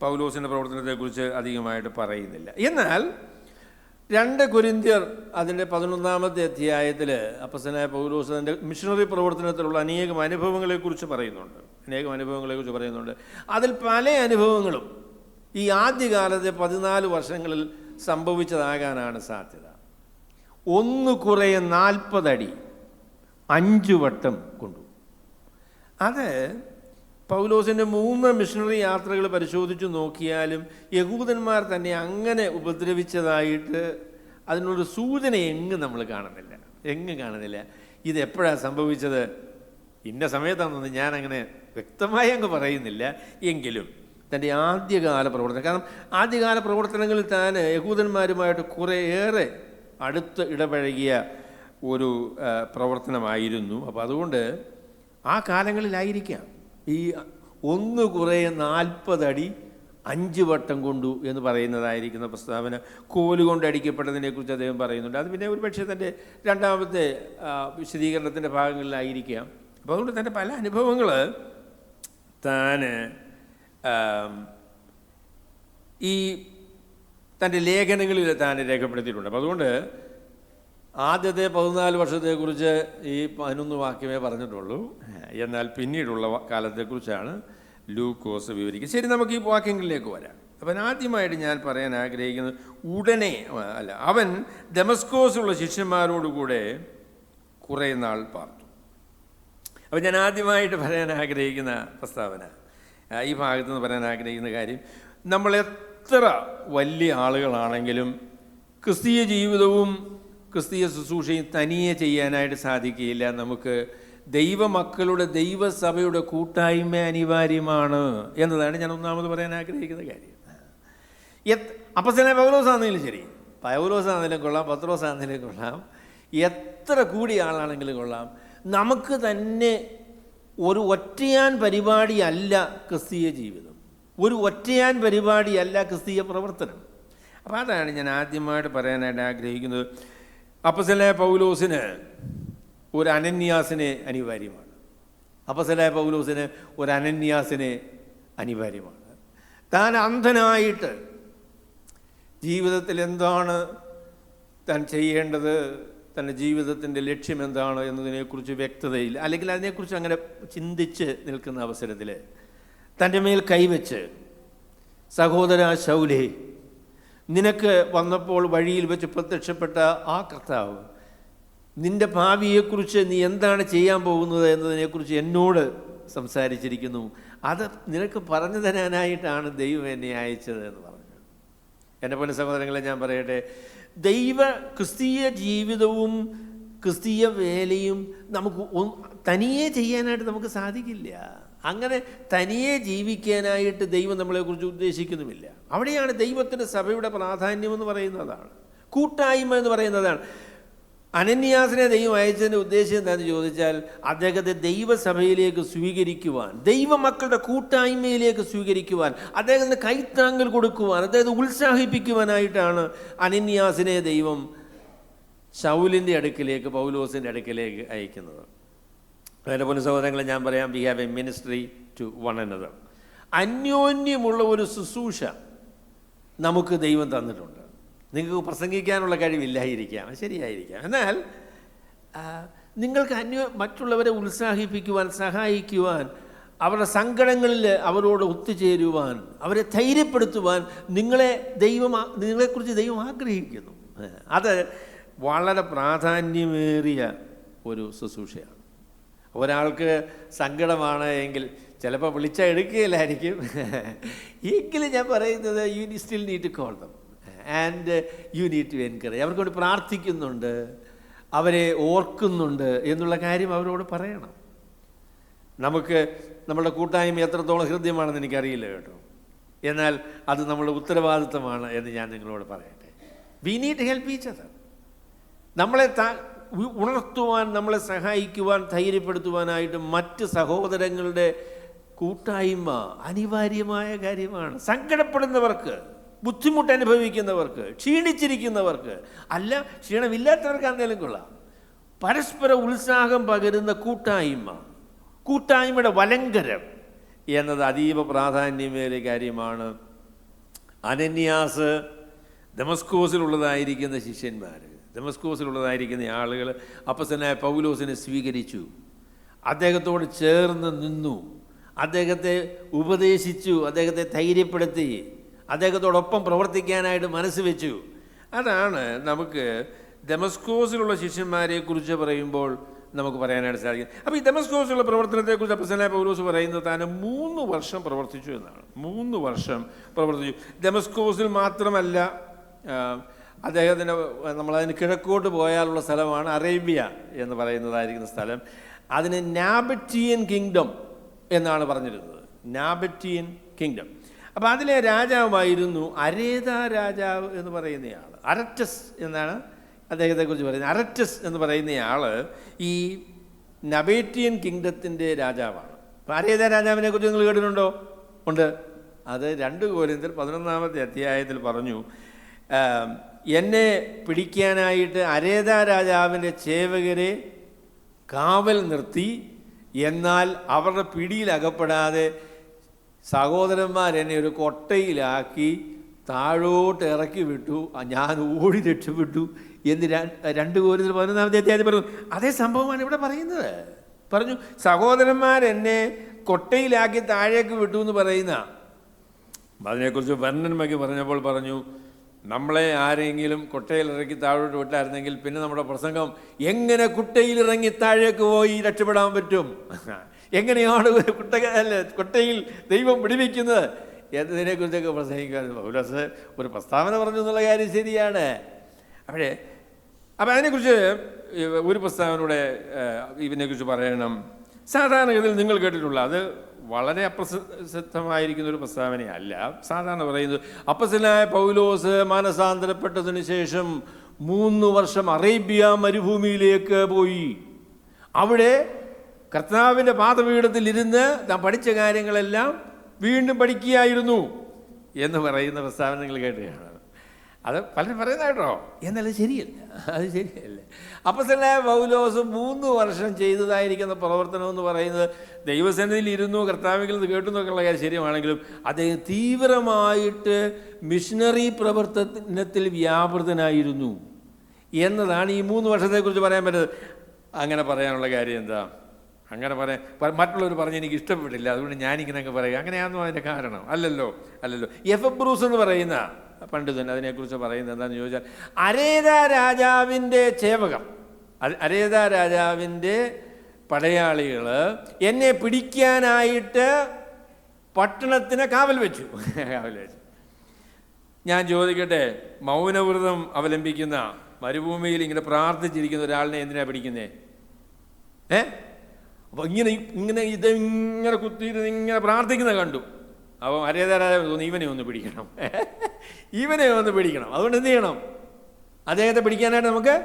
പൗലോസിൻ്റെ പ്രവർത്തനത്തെക്കുറിച്ച് അധികമായിട്ട് പറയുന്നില്ല. എന്നാൽ 2 കൊരിന്ത്യർ അതിൻ്റെ 11-ാമത്തെ അധ്യായത്തിൽ അപ്പോസ്തലനായ പൗലോസ് അതിൻ്റെ മിഷണറി പ്രവർത്തനത്തിലുള്ള അനേകം അനുഭവങ്ങളെക്കുറിച്ച് പറയുന്നുണ്ട്. അതിൽ പല അനുഭവങ്ങളും ഈ ആദ്യകാലത്തെ 14 വർഷങ്ങളിൽ സംഭവിച്ചതാകാനാണ് സാധ്യത. 1 കുറയെ 40 അടി 5 വട്ടം കൊണ്ടു. അത് പൗലോസിൻ്റെ 3 മിഷണറി യാത്രകൾ പരിശോധിച്ച് നോക്കിയാലും യഹൂദന്മാർ തന്നെ അങ്ങനെ ഉപദ്രവിച്ചതായിട്ട് അതിനുള്ളൊരു സൂചന നമ്മൾ കാണുന്നില്ല. ഇത് എപ്പോഴാണ് സംഭവിച്ചത്, ഇന്ന സമയത്താണെന്ന് ഞാനങ്ങനെ വ്യക്തമായി അങ്ങ് പറയുന്നില്ല. എങ്കിലും തൻ്റെ ആദ്യകാല പ്രവർത്തനം, കാരണം ആദ്യകാല പ്രവർത്തനങ്ങളിൽ താൻ യഹൂദന്മാരുമായിട്ട് കുറേയേറെ അടുത്ത് ഇടപഴകിയ ഒരു പ്രവർത്തനമായിരുന്നു. അപ്പോൾ അതുകൊണ്ട് ആ കാലങ്ങളിലായിരിക്കാം ഈ 1 കുറയെ 40 അടി 5 വട്ടം കൊണ്ടു എന്ന് പറയുന്നതായിരിക്കുന്ന പ്രസ്താവന. കോലുകൊണ്ട് അടിക്കപ്പെട്ടതിനെക്കുറിച്ച് അദ്ദേഹം പറയുന്നുണ്ട്. അത് പിന്നെ ഒരു പക്ഷേ തൻ്റെ 2ാമത്തെ വിശദീകരണത്തിൻ്റെ ഭാഗങ്ങളിലായിരിക്കാം. അപ്പോൾ അതുകൊണ്ട് തൻ്റെ പല അനുഭവങ്ങൾ താൻ ഈ തൻ്റെ ലേഖനങ്ങളിൽ താൻ രേഖപ്പെടുത്തിയിട്ടുണ്ട്. അപ്പോൾ അതുകൊണ്ട് ആദ്യത്തെ 14 വർഷത്തെക്കുറിച്ച് ഈ 11 വാക്യമേ പറഞ്ഞിട്ടുള്ളൂ. എന്നാൽ പിന്നീടുള്ള കാലത്തെക്കുറിച്ചാണ് ലൂക്കോസ് വിവരിക്കുക. ശരി, നമുക്ക് ഈ വാക്യങ്ങളിലേക്ക് വരാം. അപ്പം ആദ്യമായിട്ട് ഞാൻ പറയാൻ ആഗ്രഹിക്കുന്നത്, അവൻ ദമസ്കോസുള്ള ശിഷ്യന്മാരോടുകൂടെ കുറേ നാൾ പാർത്തു. അപ്പം ഞാൻ ആദ്യമായിട്ട് പറയാൻ ആഗ്രഹിക്കുന്ന പ്രസ്താവന, ഈ ഭാഗത്തു നിന്ന് പറയാൻ ആഗ്രഹിക്കുന്ന കാര്യം, നമ്മൾ എത്ര വലിയ ആളുകളാണെങ്കിലും ക്രിസ്തീയ ജീവിതവും ക്രിസ്തീയ ശുശ്രൂഷയും തനിയെ ചെയ്യാനായിട്ട് സാധിക്കുകയില്ല. നമുക്ക് ദൈവമക്കളുടെ, ദൈവസഭയുടെ കൂട്ടായ്മ അനിവാര്യമാണ് എന്നതാണ് ഞാൻ ഒന്നാമത് പറയാൻ ആഗ്രഹിക്കുന്ന കാര്യം. അപ്പോസ്തലനായ പൗലോസാണെങ്കിലും ശരി, പൗലോസാണെങ്കിലും കൊള്ളാം, പത്രോസാണെങ്കിലും കൊള്ളാം, എത്ര കൂടിയ ആളാണെങ്കിലും കൊള്ളാം, നമുക്ക് തന്നെ ഒരു ഒറ്റയാൻ പരിപാടിയല്ല ക്രിസ്തീയ ജീവിതം, ഒരു ഒറ്റയാൻ പരിപാടിയല്ല ക്രിസ്തീയ പ്രവർത്തനം. അപ്പോൾ അതാണ് ഞാൻ ആദ്യമായിട്ട് പറയാനായിട്ട് ആഗ്രഹിക്കുന്നത്. അപ്പോസ്തലനായ പൗലോസിന് ഒരു അനന്യാസിനെ അനിവാര്യമാണ്. അപ്പോസ്തലനായ പൗലോസിന് ഒരു അനന്യാസിനെ അനിവാര്യമാണ്. താൻ അന്ധനായിട്ട് ജീവിതത്തിൽ എന്താണ് താൻ ചെയ്യേണ്ടത്, തൻ്റെ ജീവിതത്തിൻ്റെ ലക്ഷ്യം എന്താണ് എന്നതിനെക്കുറിച്ച് വ്യക്തതയില്ല, അല്ലെങ്കിൽ അതിനെക്കുറിച്ച് അങ്ങനെ ചിന്തിച്ച് നിൽക്കുന്ന അവസരത്തിൽ തൻ്റെ മേൽ കൈവച്ച്, സഹോദര ശൗലേ, നിനക്ക് വന്നപ്പോൾ വഴിയിൽ വെച്ച് പ്രത്യക്ഷപ്പെട്ട ആ കർത്താവ് നിൻ്റെ ഭാവിയെക്കുറിച്ച്, നീ എന്താണ് ചെയ്യാൻ പോകുന്നത് എന്നതിനെക്കുറിച്ച് എന്നോട് സംസാരിച്ചിരിക്കുന്നു. അത് നിനക്ക് പറഞ്ഞു തരാനായിട്ടാണ് ദൈവം എന്നെ അയച്ചത് എന്ന് പറഞ്ഞു. എൻ്റെ പൊന്നു സഹോദരങ്ങളെ, ഞാൻ പറയട്ടെ, ക്രിസ്തീയ ജീവിതവും ക്രിസ്തീയ വേലയും നമുക്ക് തനിയെ ചെയ്യാനായിട്ട് നമുക്ക് സാധിക്കില്ല. അങ്ങനെ തനിയെ ജീവിക്കാനായിട്ട് ദൈവം നമ്മളെക്കുറിച്ച് ഉദ്ദേശിക്കുന്നുമില്ല. അവിടെയാണ് ദൈവത്തിൻ്റെ സഭയുടെ പ്രാധാന്യം എന്ന് പറയുന്നതാണ്, കൂട്ടായ്മ എന്ന് പറയുന്നതാണ്. അനന്യാസിനെ ദൈവം അയച്ചതിൻ്റെ ഉദ്ദേശം എന്താണെന്ന് ചോദിച്ചാൽ, അദ്ദേഹത്തെ ദൈവസഭയിലേക്ക് സ്വീകരിക്കുവാൻ, ദൈവമക്കളുടെ കൂട്ടായ്മയിലേക്ക് സ്വീകരിക്കുവാൻ, അദ്ദേഹത്തിന് കൈത്താങ്ങൽ കൊടുക്കുവാൻ, അദ്ദേഹത്തെ ഉത്സാഹിപ്പിക്കുവാനായിട്ടാണ് അനന്യാസിനെ ദൈവം ശൗലിൻ്റെ അടുക്കിലേക്ക്, പൗലോസിൻ്റെ അടുക്കിലേക്ക് അയക്കുന്നത്. എൻ്റെ പൊന്നു സഹോദരങ്ങളെ, ഞാൻ പറയാം, we have a ministry to one another. അന്യോന്യമുള്ള ഒരു ശുശ്രൂഷ നമുക്ക് ദൈവം തന്നിട്ടുണ്ട്. നിങ്ങൾക്ക് പ്രസംഗിക്കാനുള്ള കഴിവില്ലായിരിക്കാം, ശരിയായിരിക്കാം, എന്നാൽ നിങ്ങൾക്ക് മറ്റുള്ളവരെ ഉത്സാഹിപ്പിക്കുവാൻ, സഹായിക്കുവാൻ, അവരുടെ സങ്കടങ്ങളിൽ അവരോട് ഒത്തുചേരുവാൻ, അവരെ ധൈര്യപ്പെടുത്തുവാൻ നിങ്ങളെക്കുറിച്ച് ദൈവം ആഗ്രഹിക്കുന്നു. അത് വളരെ പ്രാധാന്യമേറിയ ഒരു ശുശ്രൂഷയാണ്. ഒരാൾക്ക് സങ്കടമാണ് എങ്കിൽ ചിലപ്പോൾ വിളിച്ചാൽ എടുക്കുകയില്ലായിരിക്കും, എങ്കിലും ഞാൻ പറയുന്നത് you still need to call them and you need to encourage. അവർക്ക് വേണ്ടി പ്രാർത്ഥിക്കുന്നുണ്ട്, അവരെ ഓർക്കുന്നുണ്ട് എന്നുള്ള കാര്യം അവരോട് പറയണം. നമുക്ക് നമ്മളുടെ കൂട്ടായ്മ എത്രത്തോളം ഹൃദ്യമാണെന്ന് എനിക്കറിയില്ല കേട്ടോ, എന്നാൽ അത് നമ്മളുടെ ഉത്തരവാദിത്തമാണ് എന്ന് ഞാൻ നിങ്ങളോട് പറയട്ടെ. We need to help each other. നമ്മളെ ഉണർത്തുവാൻ, നമ്മളെ സഹായിക്കുവാൻ, ധൈര്യപ്പെടുത്തുവാനായിട്ട് മറ്റ് സഹോദരങ്ങളുടെ കൂട്ടായ്മ അനിവാര്യമായ കാര്യമാണ്. സങ്കടപ്പെടുന്നവർക്ക്, ബുദ്ധിമുട്ട് അനുഭവിക്കുന്നവർക്ക്, ക്ഷീണിച്ചിരിക്കുന്നവർക്ക്, അല്ല ക്ഷീണമില്ലാത്തവർക്ക് എന്തെങ്കിലും കൊള്ളാം, പരസ്പര ഉത്സാഹം പകരുന്ന കൂട്ടായ്മയുടെ വലങ്കരം എന്നത് അതീവ പ്രാധാന്യമേറിയ കാര്യമാണ്. അനന്യാസ്, ദമസ്കോസിലുള്ളതായിരിക്കുന്ന ശിഷ്യന്മാർ, ദമസ്കോസിലുള്ളതായിരിക്കുന്ന ആളുകൾ അപ്പോസ്തലനായ പൗലോസിനെ സ്വീകരിച്ചു, അദ്ദേഹത്തോട് ചേർന്ന് നിന്നു, അദ്ദേഹത്തെ ഉപദേശിച്ചു, അദ്ദേഹത്തെ ധൈര്യപ്പെടുത്തി, അദ്ദേഹത്തോടൊപ്പം പ്രവർത്തിക്കാനായിട്ട് മനസ്സ് വെച്ചു. അതാണ് നമുക്ക് ദമസ്കോസിലുള്ള ശിഷ്യന്മാരെക്കുറിച്ച് പറയുമ്പോൾ നമുക്ക് പറയാനായിട്ട് സാധിക്കും. അപ്പോൾ ഈ ദമസ്കോസിലുള്ള പ്രവർത്തനത്തെക്കുറിച്ച് അപ്പോസ്തലനായ പൗലോസ് പറയുന്നത് താൻ 3 വർഷം പ്രവർത്തിച്ചു എന്നാണ്. 3 വർഷം പ്രവർത്തിച്ചു. ദമസ്കോസിൽ മാത്രമല്ല, അദ്ദേഹത്തിന് നമ്മളതിന് കിഴക്കോട്ട് പോയാലുള്ള സ്ഥലമാണ് അറേബ്യ എന്ന് പറയുന്നതായിരിക്കുന്ന സ്ഥലം. അതിന് നാബറ്റിയൻ കിങ്ഡം എന്നാണ് പറഞ്ഞിരുന്നത്, നാബറ്റിയൻ കിങ്ഡം. അപ്പോൾ അതിലെ രാജാവായിരുന്നു അരേത രാജാവ് എന്ന് പറയുന്നയാൾ. അരറ്റസ് എന്നാണ് അദ്ദേഹത്തെക്കുറിച്ച് പറയുന്നത്. അരറ്റസ് എന്ന് പറയുന്നയാൾ ഈ നബേറ്റിയൻ കിങ്ഡത്തിൻ്റെ രാജാവാണ്. അപ്പോൾ അരേത രാജാവിനെ കുറിച്ച് നിങ്ങൾ കേട്ടിട്ടുണ്ടോ? ഉണ്ട്. അത് 2 കൊരിന്ത്യർ 11-ാമത്തെ അധ്യായത്തിൽ പറഞ്ഞു, എന്നെ പിടിക്കാനായിട്ട് അരേത രാജാവിൻ്റെ ചേവകരെ കാവൽ നിർത്തി, എന്നാൽ അവരുടെ പിടിയിലകപ്പെടാതെ സഹോദരന്മാരെന്നെ ഒരു കൊട്ടയിലാക്കി താഴോട്ട് ഇറക്കി വിട്ടു, ഞാൻ ഓടി രക്ഷപ്പെട്ടു എന്ന് 2 കൊരിന്ത്യർ 11-ാമത്തെ അധ്യായത്തിൽ പറഞ്ഞു. അതേ സംഭവമാണ് ഇവിടെ പറയുന്നത്. പറഞ്ഞു, സഹോദരന്മാരെന്നെ കൊട്ടയിലാക്കി താഴേക്ക് വിട്ടു എന്ന് പറയുന്ന. അതിനെക്കുറിച്ച് വർണ്ണനമാക്കി പറഞ്ഞപ്പോൾ പറഞ്ഞു, നമ്മളെ ആരെങ്കിലും കൊട്ടയിലിറക്കി താഴോട്ട് വിട്ടായിരുന്നെങ്കിൽ പിന്നെ നമ്മുടെ പ്രസംഗം എങ്ങനെ കുട്ടയിലിറങ്ങി താഴേക്ക് പോയി രക്ഷപ്പെടാൻ പറ്റും, എങ്ങനെയാണ് കൊട്ടയിൽ ദൈവം പിടിവെക്കുന്നത് എന്നതിനെക്കുറിച്ചൊക്കെ പ്രസംഗിക്കാൻ പൗലോസ് ഒരു പ്രസ്താവന പറഞ്ഞു എന്നുള്ള കാര്യം ശരിയാണ്. അപ്പോൾ അതിനെക്കുറിച്ച് ഒരു പ്രസ്താവനയുടെ ഇതിനെക്കുറിച്ച് പറയണം. സാധാരണഗതിയിൽ നിങ്ങൾ കേട്ടിട്ടുള്ള, അത് വളരെ അപ്രസിദ്ധമായിരിക്കുന്ന ഒരു പ്രസ്താവനയല്ല. സാധാരണ പറയുന്നത്, അപ്പോസ്തലനായ പൗലോസ് മാനസാന്തരപ്പെട്ടതിന് ശേഷം 3 വർഷം അറേബ്യ മരുഭൂമിയിലേക്ക് പോയി. അവിടെ കർത്താവിൻ്റെ പാദപീഠത്തിൽ ഇരുന്ന് താൻ പഠിച്ച കാര്യങ്ങളെല്ലാം വീണ്ടും പഠിക്കുകയായിരുന്നു എന്ന് പറയുന്ന പ്രസ്താവന നിങ്ങൾ കേട്ടുകയാണ്. അത് പലരും പറയുന്ന കേട്ടോ, എന്നാലും ശരിയല്ല, അത് ശരിയല്ല. അപ്പോസ്തലനായ പൗലോസ് 3 വർഷം ചെയ്തതായിരിക്കുന്ന പ്രവർത്തനം എന്ന് പറയുന്നത് ദൈവസന്നിധിയിൽ ഇരുന്നു, കർത്താവിൽ നിന്ന് കേട്ടു എന്നൊക്കെയുള്ള കാര്യം ശരിയാണെങ്കിലും അദ്ദേഹം തീവ്രമായിട്ട് മിഷണറി പ്രവർത്തനത്തിൽ വ്യാപൃതനായിരുന്നു എന്നതാണ് ഈ 3 വർഷത്തെക്കുറിച്ച് പറയാൻ പറ്റുന്നത്. അങ്ങനെ പറയാനുള്ള കാര്യം എന്താ? അങ്ങനെ മറ്റുള്ളവർ പറഞ്ഞ് എനിക്ക് ഇഷ്ടപ്പെട്ടില്ല, അതുകൊണ്ട് ഞാനിങ്ങനെ അങ്ങ് പറയുക, അങ്ങനെയാണെന്നോ അതിൻ്റെ കാരണം? അല്ലല്ലോ. എഫബ്രൂസ് എന്ന് പറയുന്ന പണ്ഡിതൻ അതിനെക്കുറിച്ച് പറയുന്നത് എന്താണെന്ന് ചോദിച്ചാൽ, അരേത രാജാവിൻ്റെ ചേവകം, അരേത രാജാവിൻ്റെ പടയാളികൾ എന്നെ പിടിക്കാനായിട്ട് പട്ടണത്തിന് കാവൽ വെച്ചു. ഞാൻ ചോദിക്കട്ടെ, മൗനവ്രതം അവലംബിക്കുന്ന, മരുഭൂമിയിൽ ഇങ്ങനെ പ്രാർത്ഥിച്ചിരിക്കുന്ന ഒരാളിനെ എന്തിനാണ് പിടിക്കുന്നേ? അപ്പോൾ ഇങ്ങനെ ഇതെങ്ങനെ കുത്തിയിട്ട് ഇങ്ങനെ പ്രാർത്ഥിക്കുന്ന കണ്ടു. അപ്പോൾ അരേത രാജാവ് തോന്നി, ഇവനെ ഒന്ന് പിടിക്കണം. അതുകൊണ്ട് എന്ത് ചെയ്യണം? അദ്ദേഹത്തെ പിടിക്കാനായിട്ട് നമുക്ക്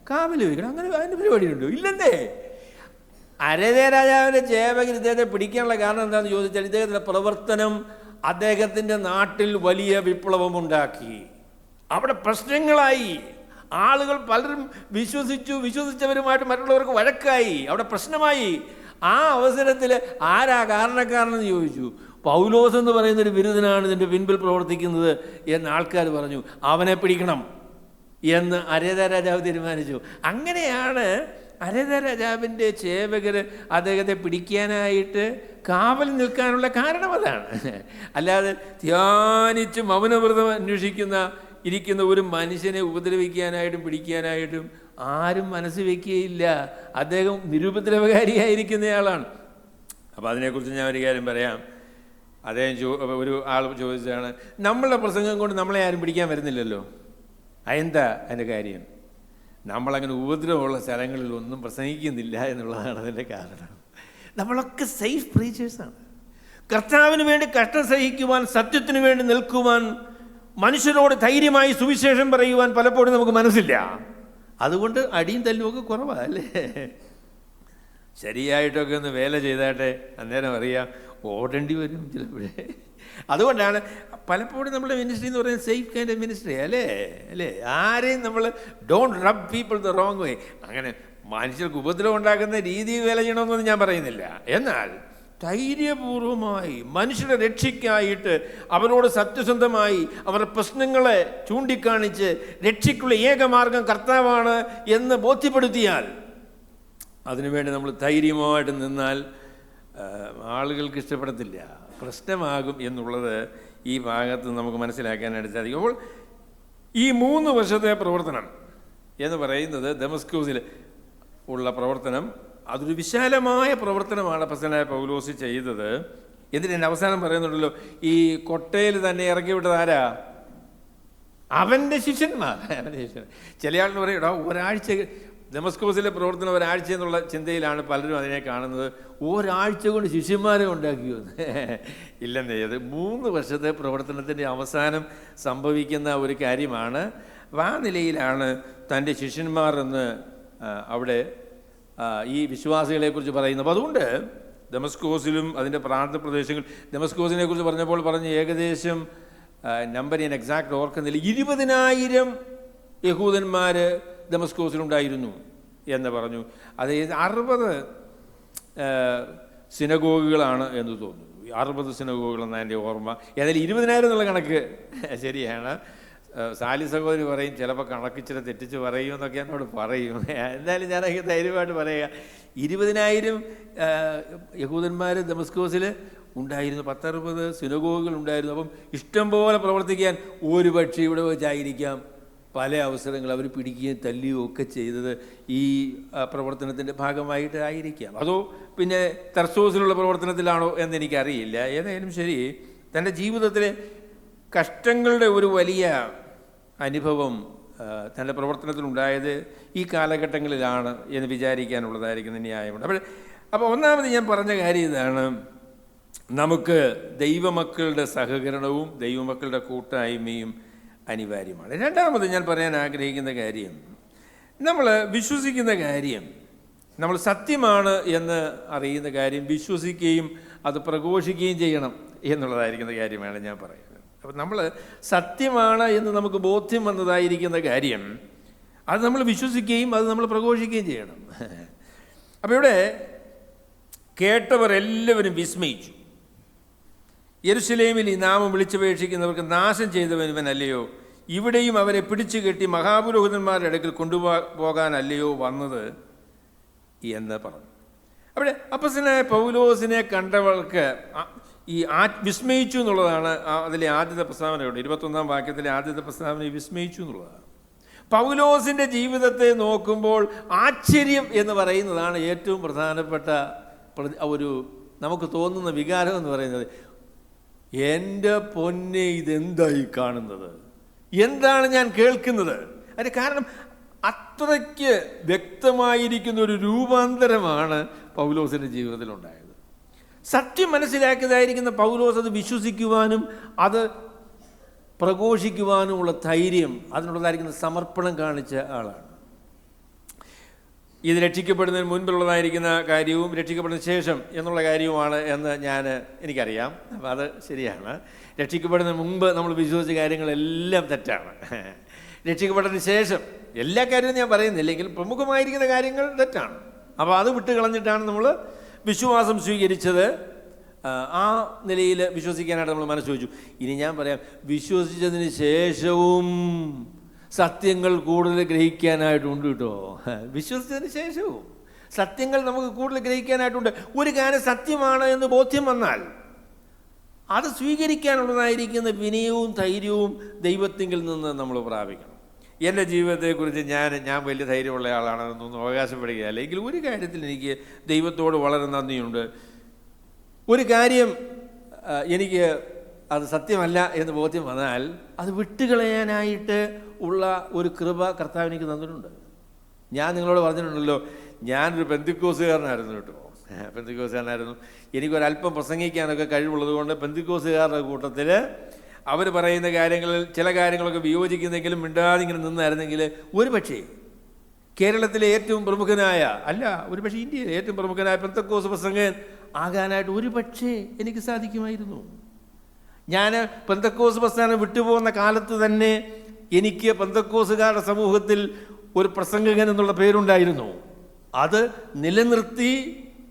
കാവൽ വയ്ക്കണം. അങ്ങനെ അതിൻ്റെ പരിപാടിയുണ്ടോ? ഇല്ലെന്നേ. അരേത രാജാവിൻ്റെ ചേവകൻ ഇദ്ദേഹത്തെ പിടിക്കാനുള്ള കാരണം എന്താണെന്ന് ചോദിച്ചാൽ, ഇദ്ദേഹത്തിൻ്റെ പ്രവർത്തനം അദ്ദേഹത്തിൻ്റെ നാട്ടിൽ വലിയ വിപ്ലവമുണ്ടാക്കി. അവിടെ പ്രശ്നങ്ങളായി, ആളുകൾ പലരും വിശ്വസിച്ചവരുമായിട്ട് മറ്റുള്ളവർക്ക് വഴക്കായി, അവിടെ പ്രശ്നമായി. ആ അവസരത്തിൽ ആരാ കാരണക്കാരനെന്ന് ചോദിച്ചു. പൗലോസ് എന്ന് പറയുന്നൊരു ബിരുദനാണ് ഇതിൻ്റെ പിൻപിൽ പ്രവർത്തിക്കുന്നത് എന്ന് ആൾക്കാർ പറഞ്ഞു. അവനെ പിടിക്കണം എന്ന് അരേത രാജാവ് തീരുമാനിച്ചു. അങ്ങനെയാണ് അരേത രാജാവിൻ്റെ ചേവകർ അദ്ദേഹത്തെ പിടിക്കാനായിട്ട് കാവൽ നിൽക്കാനുള്ള കാരണം അതാണ്. അല്ലാതെ ധ്യാനിച്ച് മൗനവ്രതം ഇരിക്കുന്ന ഒരു മനുഷ്യനെ ഉപദ്രവിക്കാനായിട്ടും പിടിക്കാനായിട്ടും ആരും മനസ്സ് വയ്ക്കുകയില്ല. അദ്ദേഹം നിരുപദ്രവകാരിയായിരിക്കുന്നയാളാണ്. അപ്പോൾ അതിനെക്കുറിച്ച് ഞാൻ ഒരു കാര്യം പറയാം. അദ്ദേഹം ഒരു ആൾ ചോദിച്ചതാണ്, നമ്മളുടെ പ്രസംഗം കൊണ്ട് നമ്മളെ ആരും പിടിക്കാൻ വരുന്നില്ലല്ലോ, അതെന്താ അതിൻ്റെ കാര്യം? നമ്മളങ്ങനെ ഉപദ്രവമുള്ള സ്ഥലങ്ങളിലൊന്നും പ്രസംഗിക്കുന്നില്ല എന്നുള്ളതാണ് അതിൻ്റെ കാരണം. നമ്മളൊക്കെ സേഫ് പ്രീച്ചേഴ്സാണ്. കർത്താവിന് വേണ്ടി കഷ്ടം സഹിക്കുവാൻ, സത്യത്തിന് വേണ്ടി നിൽക്കുവാൻ, മനുഷ്യരോട് ധൈര്യമായി സുവിശേഷം പറയുവാൻ പലപ്പോഴും നമുക്ക് മനസ്സില്ല. അതുകൊണ്ട് അടിയും തല്ലുമൊക്കെ കുറവാണ് അല്ലേ? ശരിയായിട്ടൊക്കെ ഒന്ന് വേല ചെയ്താട്ടെ, അന്നേരം അറിയാം ഓടേണ്ടി വരും ചിലപ്പോഴേ. അതുകൊണ്ടാണ് പലപ്പോഴും നമ്മുടെ മിനിസ്ട്രി എന്ന് പറയുന്നത് സേഫ് കൈൻഡ് ഓഫ് മിനിസ്ട്രി അല്ലേ? ആരെയും നമ്മൾ don't rub people the wrong വേ, അങ്ങനെ മനുഷ്യർക്ക് ഉപദ്രവം ഉണ്ടാക്കുന്ന രീതിയിൽ വേല ചെയ്യണമെന്നൊന്നും ഞാൻ പറയുന്നില്ല. എന്നാൽ ധൈര്യപൂർവമായി മനുഷ്യരെ രക്ഷയ്ക്കായിട്ട് അവരോട് സത്യസന്ധമായി അവരുടെ പ്രശ്നങ്ങളെ ചൂണ്ടിക്കാണിച്ച് രക്ഷയ്ക്കുള്ള ഏകമാർഗം കർത്താവാണ് എന്ന് ബോധ്യപ്പെടുത്തിയാൽ, അതിനുവേണ്ടി നമ്മൾ ധൈര്യമായിട്ട് നിന്നാൽ ആളുകൾക്ക് ഇഷ്ടപ്പെടത്തില്ല, പ്രശ്നമാകും എന്നുള്ളത് ഈ ഭാഗത്ത് നമുക്ക് മനസ്സിലാക്കാനായിട്ട് സാധിക്കും. അപ്പോൾ ഈ 3 വർഷത്തെ പ്രവർത്തനം എന്ന് പറയുന്നത് ദമസ്കോസിൽ ഉള്ള പ്രവർത്തനം, അതൊരു വിശാലമായ പ്രവർത്തനമാണ് അപ്പോസ്തലനായ പൗലോസ് ചെയ്തത്. എന്നിട്ട് അവസാനം പറയുന്നുണ്ടല്ലോ, ഈ കൊട്ടയിൽ തന്നെ ഇറക്കി വിട്ടത് ആരാ? അവൻ്റെ ശിഷ്യന്മാർ. ചില ആളെന്ന് പറയും ഒരാഴ്ച ദമസ്കോസിലെ പ്രവർത്തനം ഒരാഴ്ച എന്നുള്ള ചിന്തയിലാണ് പലരും അതിനെ കാണുന്നത്. ഒരാഴ്ച കൊണ്ട് ശിഷ്യന്മാരെ ഉണ്ടാക്കിയെന്ന്. ഇല്ലെന്നേ, അത് 3 വർഷത്തെ പ്രവർത്തനത്തിൻ്റെ അവസാനം സംഭവിക്കുന്ന ഒരു കാര്യമാണ്. ആ നിലയിലാണ് തൻ്റെ ശിഷ്യന്മാർ എന്ന് അവിടെ ഈ വിശ്വാസികളെക്കുറിച്ച് പറയുന്നത്. അപ്പോൾ അതുകൊണ്ട് ദമസ്കോസിലും അതിൻ്റെ പ്രാന്ത പ്രദേശങ്ങൾ, ദമസ്കോസിനെ കുറിച്ച് പറഞ്ഞപ്പോൾ പറഞ്ഞ് ഏകദേശം നമ്പർ ഞാൻ എക്സാക്ട് ഓർക്കുന്നില്ല, 20,000 യഹൂദന്മാർ ദമസ്കോസിലുണ്ടായിരുന്നു എന്ന് പറഞ്ഞു. അത് 60 സിനഗോഗുകളാണ് എന്ന് തോന്നുന്നു. 60 സിനഗോഗുകളെന്നാണ് എൻ്റെ ഓർമ്മ. ഏതായാലും 20,000 എന്നുള്ള കണക്ക് ശരിയാണ്. സാലി സഹോദരി പറയും ചിലപ്പോൾ കണക്കിച്ചിട്ട് തെറ്റിച്ച് പറയും എന്നൊക്കെ എന്നോട് പറയും. എന്തായാലും ഞാനൊക്കെ ധൈര്യമായിട്ട് പറയുക, 20,000 യഹൂദന്മാർ ദമസ്കോസിൽ ഉണ്ടായിരുന്നു. 10-60 സിനഗോഗുകൾ ഉണ്ടായിരുന്നു. അപ്പം ഇഷ്ടം പോലെ പ്രവർത്തിക്കാൻ ഒരു പക്ഷേ ഇവിടെ വെച്ചായിരിക്കാം പല അവസരങ്ങൾ അവർ പിടിക്കുകയും തല്ലുകയും ഒക്കെ ചെയ്തത് ഈ പ്രവർത്തനത്തിൻ്റെ ഭാഗമായിട്ട് ആയിരിക്കാം. അതോ പിന്നെ തർസോസിലുള്ള പ്രവർത്തനത്തിലാണോ എന്നെനിക്കറിയില്ല. ഏതായാലും ശരി, തൻ്റെ ജീവിതത്തിലെ കഷ്ടങ്ങളുടെ ഒരു വലിയ അനുഭവം തൻ്റെ പ്രവർത്തനത്തിലുണ്ടായത് ഈ കാലഘട്ടങ്ങളിലാണ് എന്ന് വിചാരിക്കാനുള്ളതായിരിക്കുന്ന ന്യായമുണ്ട്. അപ്പോൾ ഒന്നാമത് ഞാൻ പറഞ്ഞ കാര്യം ഇതാണ്, നമുക്ക് ദൈവമക്കളുടെ സഹകരണവും ദൈവമക്കളുടെ കൂട്ടായ്മയും അനിവാര്യമാണ്. രണ്ടാമത് ഞാൻ പറയാൻ ആഗ്രഹിക്കുന്ന കാര്യം, നമ്മൾ വിശ്വസിക്കുന്ന കാര്യം, നമ്മൾ സത്യമാണ് എന്ന് അറിയുന്ന കാര്യം വിശ്വസിക്കുകയും അത് പ്രഘോഷിക്കുകയും ചെയ്യണം എന്നുള്ളതായിരിക്കുന്ന കാര്യമാണ് ഞാൻ പറയുന്നത്. അപ്പം നമ്മൾ സത്യമാണ് എന്ന് നമുക്ക് ബോധ്യം വന്നതായിരിക്കുന്ന കാര്യം അത് നമ്മൾ വിശ്വസിക്കുകയും അത് നമ്മൾ പ്രഘോഷിക്കുകയും ചെയ്യണം. അപ്പോൾ ഇവിടെ കേട്ടവർ എല്ലാവരും വിസ്മയിച്ചു. യെരുശലേമിൽ ഈ നാമം വിളിച്ചപേക്ഷിക്കുന്നവർക്ക് നാശം ചെയ്തവനല്ലയോ, ഇവിടെയും അവരെ പിടിച്ചു കെട്ടി മഹാപുരോഹിതന്മാരുടെ അടുക്കൽ കൊണ്ടുപോകാനല്ലയോ വന്നത് എന്ന് പറഞ്ഞു. അവിടെ അപ്പോസ്തലനായ പൗലോസിനെ കണ്ടവർക്ക് ഈ വിസ്മയിച്ചു എന്നുള്ളതാണ് അതിലെ ആദ്യത്തെ പ്രസ്താവനയുണ്ട്. 21-ാം വാക്യത്തിലെ ആദ്യത്തെ പ്രസ്താവന വിസ്മയിച്ചു എന്നുള്ളതാണ്. പൗലോസിൻ്റെ ജീവിതത്തെ നോക്കുമ്പോൾ ആശ്ചര്യം എന്ന് പറയുന്നതാണ് ഏറ്റവും പ്രധാനപ്പെട്ട ഒരു നമുക്ക് തോന്നുന്ന വികാരം എന്ന് പറയുന്നത്. എൻ്റെ പൊന്നെ, ഇതെന്തായി കാണുന്നത്, എന്താണ് ഞാൻ കേൾക്കുന്നത്? അതിന് കാരണം അത്രയ്ക്ക് വ്യക്തമായിരിക്കുന്ന ഒരു രൂപാന്തരമാണ് പൗലോസിൻ്റെ ജീവിതത്തിലുണ്ടായത്. സത്യം മനസ്സിലാക്കിയതായിരിക്കുന്ന പൗലോസ് അത് വിശ്വസിക്കുവാനും അത് പ്രഘോഷിക്കുവാനുമുള്ള ധൈര്യം, അതിനുള്ളതായിരിക്കുന്ന സമർപ്പണം കാണിച്ച ആളാണ്. ഇത് രക്ഷിക്കപ്പെടുന്നതിന് മുൻപുള്ളതായിരിക്കുന്ന കാര്യവും രക്ഷിക്കപ്പെടുന്ന ശേഷം എന്നുള്ള കാര്യവുമാണ് എന്ന് എനിക്കറിയാം. അപ്പോൾ അത് ശരിയാണ്. രക്ഷിക്കപ്പെടുന്നതിന് മുമ്പ് നമ്മൾ വിശ്വസിച്ച കാര്യങ്ങളെല്ലാം തെറ്റാണ്. രക്ഷിക്കപ്പെട്ടതിന് ശേഷം എല്ലാ കാര്യവും ഞാൻ പറയുന്നില്ലെങ്കിൽ പ്രമുഖമായിരിക്കുന്ന കാര്യങ്ങൾ തെറ്റാണ്. അപ്പോൾ അത് വിട്ട് കളഞ്ഞിട്ടാണ് നമ്മൾ വിശ്വാസം സ്വീകരിച്ചത്. ആ നിലയിൽ വിശ്വസിക്കാനായിട്ട് നമ്മൾ മനസ്സ് വെച്ചു. ഇനി ഞാൻ പറയാം, വിശ്വസിച്ചതിന് ശേഷവും സത്യങ്ങൾ കൂടുതൽ ഗ്രഹിക്കാനായിട്ടുണ്ട് കേട്ടോ. വിശ്വസിച്ചതിന് ശേഷവും സത്യങ്ങൾ നമുക്ക് കൂടുതൽ ഗ്രഹിക്കാനായിട്ടുണ്ട്. ഒരു കാര്യം സത്യമാണ് എന്ന് ബോധ്യം വന്നാൽ അത് സ്വീകരിക്കാനുള്ളതായിരിക്കുന്ന വിനയവും ധൈര്യവും ദൈവത്തിങ്കിൽ നിന്ന് നമ്മൾ പ്രാപിക്കണം. എൻ്റെ ജീവിതത്തെക്കുറിച്ച് ഞാൻ വലിയ ധൈര്യമുള്ള ആളാണെന്നൊന്നും അവകാശപ്പെടുകയില്ല. അല്ലെങ്കിൽ ഒരു കാര്യത്തിൽ എനിക്ക് ദൈവത്തോട് വളരെ നന്ദിയുണ്ട്. ഒരു കാര്യം എനിക്ക് അത് സത്യമല്ല എന്ന് ബോധ്യം വന്നാൽ അത് വിട്ടുകളയാനായിട്ട് ഉള്ള ഒരു കൃപ കർത്താവ് എനിക്ക് തന്നിട്ടുണ്ട്. ഞാൻ നിങ്ങളോട് പറഞ്ഞിട്ടുണ്ടല്ലോ, ഞാനൊരു പെന്തിക്കോസുകാരനായിരുന്നു കേട്ടോ. പെന്തിക്കോസുകാരനായിരുന്നു. എനിക്കൊരല്പം പ്രസംഗിക്കാനൊക്കെ കഴിവുള്ളത് കൊണ്ട് പെന്തിക്കോസുകാരുടെ കൂട്ടത്തിൽ അവർ പറയുന്ന കാര്യങ്ങളിൽ ചില കാര്യങ്ങളൊക്കെ വിയോജിക്കുന്നെങ്കിലും മിണ്ടാതെ ഇങ്ങനെ നിന്നായിരുന്നെങ്കിൽ ഒരു പക്ഷേ കേരളത്തിലെ ഏറ്റവും പ്രമുഖനായ, അല്ല ഒരുപക്ഷെ ഇന്ത്യയിലെ ഏറ്റവും പ്രമുഖനായ പെന്തക്കോസ്ത് പ്രസംഗകൻ ആകാനായിട്ട് ഒരുപക്ഷെ എനിക്ക് സാധിക്കുമായിരുന്നു. ഞാൻ പെന്തക്കോസ്ത് പ്രസ്ഥാനം വിട്ടുപോകുന്ന കാലത്ത് തന്നെ എനിക്ക് പെന്തക്കോസ്തുകാരുടെ സമൂഹത്തിൽ ഒരു പ്രസംഗകൻ എന്നുള്ള പേരുണ്ടായിരുന്നു. അത് നിലനിർത്തി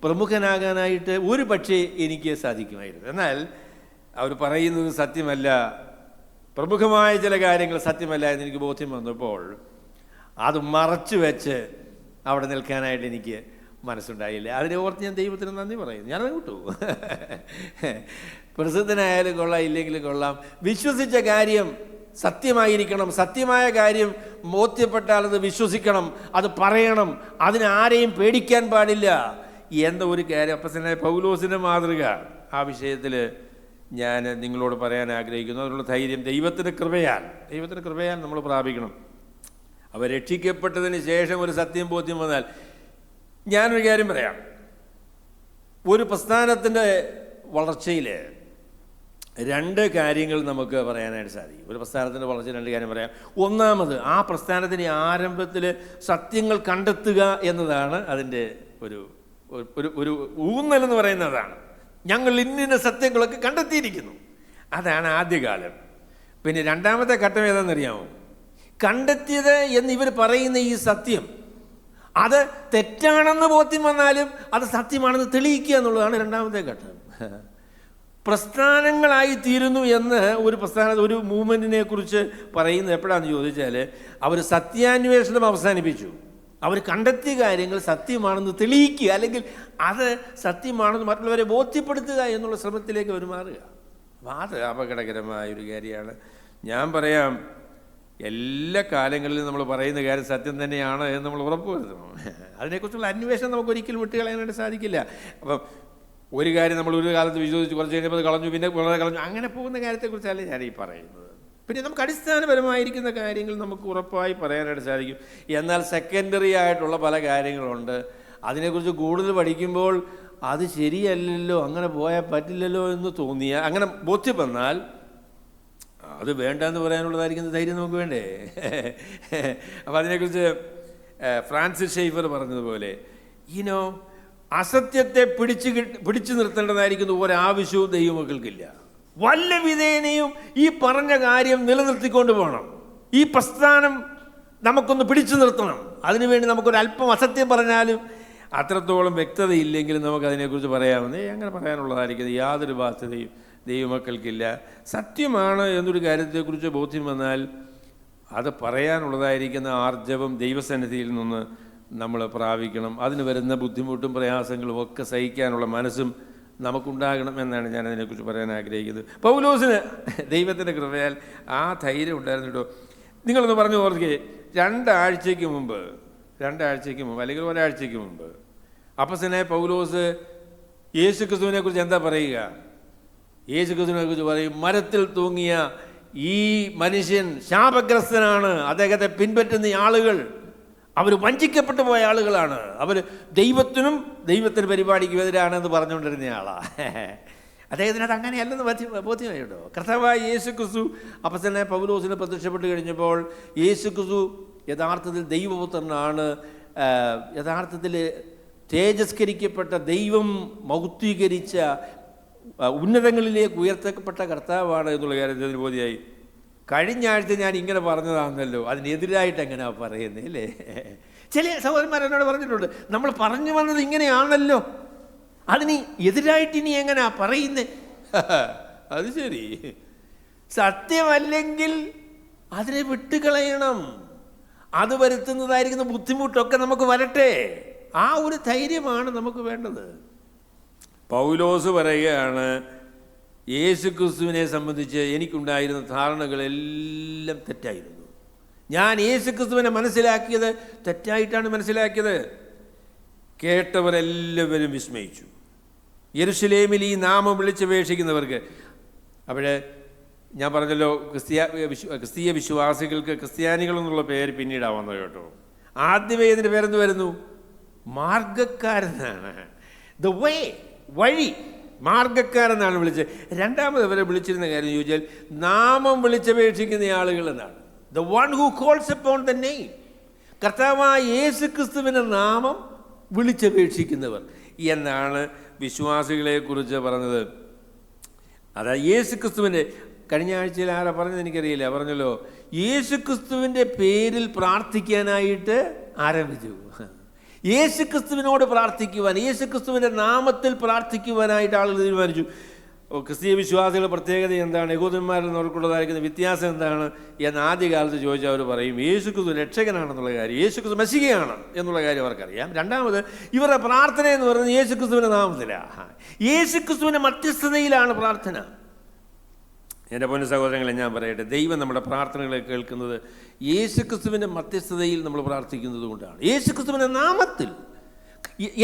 പ്രമുഖനാകാനായിട്ട് ഒരു പക്ഷേ എനിക്ക് സാധിക്കുമായിരുന്നു. എന്നാൽ അവർ പറയുന്നത് സത്യമല്ല, പ്രമുഖമായ ചില കാര്യങ്ങൾ സത്യമല്ല എന്ന് എനിക്ക് ബോധ്യം വന്നപ്പോൾ അത് മറച്ചു വെച്ച് അവിടെ നിൽക്കാനായിട്ട് എനിക്ക് മനസ്സുണ്ടായില്ല. അതിനെ ഓർത്ത് ഞാൻ ദൈവത്തിന് നന്ദി പറയുന്നു. ഞാനത് വിട്ടു. പ്രസിദ്ധനായാലും കൊള്ളാം, ഇല്ലെങ്കിലും കൊള്ളാം, വിശ്വസിച്ച കാര്യം സത്യമായിരിക്കണം. സത്യമായ കാര്യം ബോധ്യപ്പെട്ടാൽ അത് വിശ്വസിക്കണം, അത് പറയണം, അതിന് ആരെയും പേടിക്കാൻ പാടില്ല എന്ന ഒരു കാര്യം അപ്പോസ്തലനായ പൗലോസിൻ്റെ മാതൃക ആ വിഷയത്തിൽ ഞാൻ നിങ്ങളോട് പറയാൻ ആഗ്രഹിക്കുന്നു. അതിനുള്ള ധൈര്യം ദൈവത്തിൻ്റെ കൃപയാൽ നമ്മൾ പ്രാപിക്കണം. അവർ രക്ഷിക്കപ്പെട്ടതിന് ശേഷം ഒരു സത്യം ബോധ്യം വന്നാൽ, ഞാനൊരു കാര്യം പറയാം, ഒരു പ്രസ്ഥാനത്തിൻ്റെ വളർച്ചയിൽ രണ്ട് കാര്യങ്ങൾ നമുക്ക് പറയാനായിട്ട് സാധിക്കും. ഒരു പ്രസ്ഥാനത്തിൻ്റെ വളർച്ച രണ്ട് കാര്യം പറയാം. ഒന്നാമത്, ആ പ്രസ്ഥാനത്തിൻ്റെ ആരംഭത്തിൽ സത്യങ്ങൾ കണ്ടെത്തുക എന്നതാണ് അതിൻ്റെ ഒരു ഒരു ഊന്നലെന്ന് പറയുന്നതാണ്. ഞങ്ങൾ ഇന്ന സത്യങ്ങളൊക്കെ കണ്ടെത്തിയിരിക്കുന്നു, അതാണ് ആദ്യകാലം. പിന്നെ രണ്ടാമത്തെ ഘട്ടം ഏതാണെന്നറിയാമോ? കണ്ടെത്തിയത് എന്ന് ഇവർ പറയുന്ന ഈ സത്യം അത് തെറ്റാണെന്ന് ബോധ്യം വന്നാലും അത് സത്യമാണെന്ന് തെളിയിക്കുക എന്നുള്ളതാണ് രണ്ടാമത്തെ ഘട്ടം. പ്രസ്ഥാനങ്ങളായി തീരുന്നു എന്ന് ഒരു മൂവ്മെൻറ്റിനെ കുറിച്ച് പറയുന്നത് എപ്പോഴാണെന്ന് ചോദിച്ചാൽ, അവർ സത്യാന്വേഷണം അവസാനിപ്പിച്ചു. അവർ കണ്ടെത്തിയ കാര്യങ്ങൾ സത്യമാണെന്ന് തെളിയിക്കുക, അല്ലെങ്കിൽ അത് സത്യമാണെന്ന് മറ്റുള്ളവരെ ബോധ്യപ്പെടുത്തുക എന്നുള്ള ശ്രമത്തിലേക്ക് അവർ മാറുക. അത് അപകടകരമായ ഒരു കാര്യമാണ്. ഞാൻ പറയാം, എല്ലാ കാലങ്ങളിലും നമ്മൾ പറയുന്ന കാര്യം സത്യം തന്നെയാണ് എന്ന് നമ്മൾ ഉറപ്പ് വരുത്തണം. അതിനെക്കുറിച്ചുള്ള അന്വേഷണം നമുക്ക് ഒരിക്കലും വിട്ടുകളയാനായിട്ട് സാധിക്കില്ല. അപ്പം ഒരു കാര്യം നമ്മൾ ഒരു കാലത്ത് വിശ്വസിച്ച് കുറച്ച് കഴിഞ്ഞപ്പോൾ കളഞ്ഞു, പിന്നെ വളരെ കളഞ്ഞു, അങ്ങനെ പോകുന്ന കാര്യത്തെക്കുറിച്ചല്ല ഞാൻ ഈ പറയുന്നത്. പിന്നെ നമുക്ക് അടിസ്ഥാനപരമായിരിക്കുന്ന കാര്യങ്ങൾ നമുക്ക് ഉറപ്പായി പറയാനായിട്ട് സാധിക്കും. എന്നാൽ സെക്കൻഡറി ആയിട്ടുള്ള പല കാര്യങ്ങളുണ്ട്. അതിനെക്കുറിച്ച് കൂടുതൽ പഠിക്കുമ്പോൾ അത് ശരിയല്ലല്ലോ, അങ്ങനെ പോയാൽ പറ്റില്ലല്ലോ എന്ന് തോന്നിയാൽ, അങ്ങനെ ബോധ്യപ്പെന്നാൽ അത് വേണ്ടെന്ന് പറയാനുള്ളതായിരിക്കുന്ന ധൈര്യം നമുക്ക് വേണ്ടേ? അപ്പോൾ അതിനെക്കുറിച്ച് ഫ്രാൻസിസ് ഷെയ്ഫർ പറഞ്ഞതുപോലെ, അസത്യത്തെ പിടിച്ചു നിർത്തേണ്ടതായിരിക്കുന്ന ഒരാവശ്യവും ദൈവമക്കൾക്കില്ല. വല്ല വിധേനയും ഈ പറഞ്ഞ കാര്യം നിലനിർത്തിക്കൊണ്ട് പോകണം. ഈ പ്രസ്ഥാനം നമുക്കൊന്ന് പിടിച്ചു നിർത്തണം. അതിനുവേണ്ടി നമുക്കൊരല്പം അസത്യം പറഞ്ഞാലും അത്രത്തോളം വ്യക്തതയില്ലെങ്കിലും നമുക്കതിനെക്കുറിച്ച് പറയാമെന്ന് അങ്ങനെ പറയാനുള്ളതായിരിക്കുന്നത് യാതൊരു ബാധ്യതയും ദൈവമക്കൾക്കില്ല. സത്യമാണ് എന്നൊരു കാര്യത്തെക്കുറിച്ച് ബോധ്യം വന്നാൽ അത് പറയാനുള്ളതായിരിക്കുന്ന ആർജവം ദൈവസന്നിധിയിൽ നിന്ന് നമ്മൾ പ്രാപിക്കണം. അതിന് വരുന്ന ബുദ്ധിമുട്ടും പ്രയാസങ്ങളും ഒക്കെ സഹിക്കാനുള്ള മനസ്സും നമുക്കുണ്ടാകണം എന്നാണ് ഞാൻ അതിനെക്കുറിച്ച് പറയാൻ ആഗ്രഹിക്കുന്നത്. പൗലോസിന് ദൈവത്തിൻ്റെ കൃപയാൽ ആ ധൈര്യം ഉണ്ടായിരുന്നു കേട്ടോ. നിങ്ങളൊന്ന് പറഞ്ഞു ഓർക്കെ, രണ്ടാഴ്ചയ്ക്ക് മുമ്പ് അല്ലെങ്കിൽ ഒരാഴ്ചയ്ക്ക് മുമ്പ് അപ്പോസ്തലനായ പൗലോസ് യേശുക്രിസ്തുവിനെ കുറിച്ച് എന്താ പറയുക? യേശുക്രിസ്തുവിനെ കുറിച്ച് പറയും, മരത്തിൽ തൂങ്ങിയ ഈ മനുഷ്യൻ ശാപഗ്രസ്തനാണ്, അദ്ദേഹത്തെ പിൻപറ്റുന്ന ആളുകൾ അവർ വഞ്ചിക്കപ്പെട്ടു പോയ ആളുകളാണ്, അവർ ദൈവത്തിൻ്റെ പരിപാടിക്കും എതിരാണെന്ന് പറഞ്ഞുകൊണ്ടിരുന്ന ആളാണ്. അദ്ദേഹത്തിന് അത് അങ്ങനെയല്ലെന്ന് ബോധ്യമായിട്ടോ. കർത്താവായ യേശുക്രിസ്തു അപ്പോസ്തലനായ പൗലോസിന് പ്രത്യക്ഷപ്പെട്ട് കഴിഞ്ഞപ്പോൾ യേശുക്രിസ്തു യഥാർത്ഥത്തിൽ ദൈവപുത്രനാണ്, യഥാർത്ഥത്തിൽ തേജസ്കരിക്കപ്പെട്ട ദൈവം മൗക്തീകരിച്ച ഉന്നതങ്ങളിലേക്ക് ഉയർത്തപ്പെട്ട കർത്താവാണ് എന്നുള്ള കാര്യത്തിൽ ബോധ്യമായി. കഴിഞ്ഞ ആഴ്ച ഞാൻ ഇങ്ങനെ പറഞ്ഞതാണെന്നല്ലോ, അതിനെതിരായിട്ട് എങ്ങനെയാണ് പറയുന്നത് അല്ലേ? ചില സഹോദരന്മാരെന്നോട് പറഞ്ഞിട്ടുണ്ട്, നമ്മൾ പറഞ്ഞു വന്നത് ഇങ്ങനെയാണല്ലോ, അതിന് എതിരായിട്ട് ഇനി എങ്ങനെയാ പറയുന്നത്? അത് ശരി, സത്യമല്ലെങ്കിൽ അതിനെ വിട്ടുകളയണം. അത് വരുത്തുന്നതായിരിക്കുന്ന ബുദ്ധിമുട്ടൊക്കെ നമുക്ക് വരട്ടെ. ആ ഒരു ധൈര്യമാണ് നമുക്ക് വേണ്ടത്. പൗലോസ് പറയുകയാണ്, യേശുക്രിസ്തുവിനെ സംബന്ധിച്ച് എനിക്കുണ്ടായിരുന്ന ധാരണകളെല്ലാം തെറ്റായിരുന്നു. ഞാൻ യേശുക്രിസ്തുവിനെ മനസ്സിലാക്കിയത് തെറ്റായിട്ടാണ് മനസ്സിലാക്കിയത്. കേട്ടവരെല്ലാവരും വിസ്മയിച്ചു. യെരുശലേമിൽ ഈ നാമം വിളിച്ചപേക്ഷിക്കുന്നവർക്ക്, അവിടെ ഞാൻ പറഞ്ഞല്ലോ, ക്രിസ്തീയ വിശ്വാസികൾക്ക് ക്രിസ്ത്യാനികൾ എന്നുള്ള പേര് പിന്നീടാണ് വന്നത് കേട്ടോ. ആദ്യമേ ഇതിൻ്റെ പേരെന്ത് വരുന്നു? മാർഗക്കാരെന്നാണ്. ദ വേ, വഴി, മാർഗക്കാരെന്നാണ് വിളിച്ചത്. രണ്ടാമത് അവരെ വിളിച്ചിരുന്ന കാര്യം ചോദിച്ചാൽ നാമം വിളിച്ചപേക്ഷിക്കുന്ന ആളുകൾ എന്നാണ്. The one who calls upon the name. കർത്താവായ യേശു ക്രിസ്തുവിൻ്റെ നാമം വിളിച്ചപേക്ഷിക്കുന്നവർ എന്നാണ് വിശ്വാസികളെക്കുറിച്ച് പറഞ്ഞത്. അതായത് യേശു ക്രിസ്തുവിൻ്റെ, കഴിഞ്ഞ ആഴ്ചയിൽ ആരാ പറഞ്ഞത് എനിക്കറിയില്ല, പറഞ്ഞല്ലോ യേശു ക്രിസ്തുവിൻ്റെ പേരിൽ പ്രാർത്ഥിക്കാനായിട്ട് ആരംഭിച്ചു. യേശു ക്രിസ്തുവിനോട് പ്രാർത്ഥിക്കുവാൻ, യേശു ക്രിസ്തുവിൻ്റെ നാമത്തിൽ പ്രാർത്ഥിക്കുവാനായിട്ട് ആളുകൾ തീരുമാനിച്ചു. ക്രിസ്തീയ വിശ്വാസികളുടെ പ്രത്യേകത എന്താണ്, യഹൂദന്മാരിൽ നിന്നവർക്കുള്ളതായിരിക്കുന്ന വ്യത്യാസം എന്താണ് എന്ന് ആദ്യകാലത്ത് ചോദിച്ചാൽ അവർ പറയും യേശു ക്രിസ്തു രക്ഷകനാണെന്നുള്ള കാര്യം, യേശു ക്രിസ്തു മെസ്സിഹയാണ് എന്നുള്ള കാര്യം അവർക്കറിയാം. രണ്ടാമത് ഇവരുടെ പ്രാർത്ഥന എന്ന് പറയുന്നത് യേശു ക്രിസ്തുവിൻ്റെ നാമത്തിലാണ്, യേശു ക്രിസ്തുവിൻ്റെ മധ്യസ്ഥതയിലാണ് പ്രാർത്ഥന. എൻ്റെ പൊന്നു സഹോദരങ്ങളെ, ഞാൻ പറയട്ടെ, ദൈവം നമ്മുടെ പ്രാർത്ഥനകളെ കേൾക്കുന്നത് യേശുക്രിസ്തുവിൻ്റെ മധ്യസ്ഥതയിൽ നമ്മൾ പ്രാർത്ഥിക്കുന്നത് കൊണ്ടാണ്. യേശുക്രിസ്തുവിൻ്റെ നാമത്തിൽ,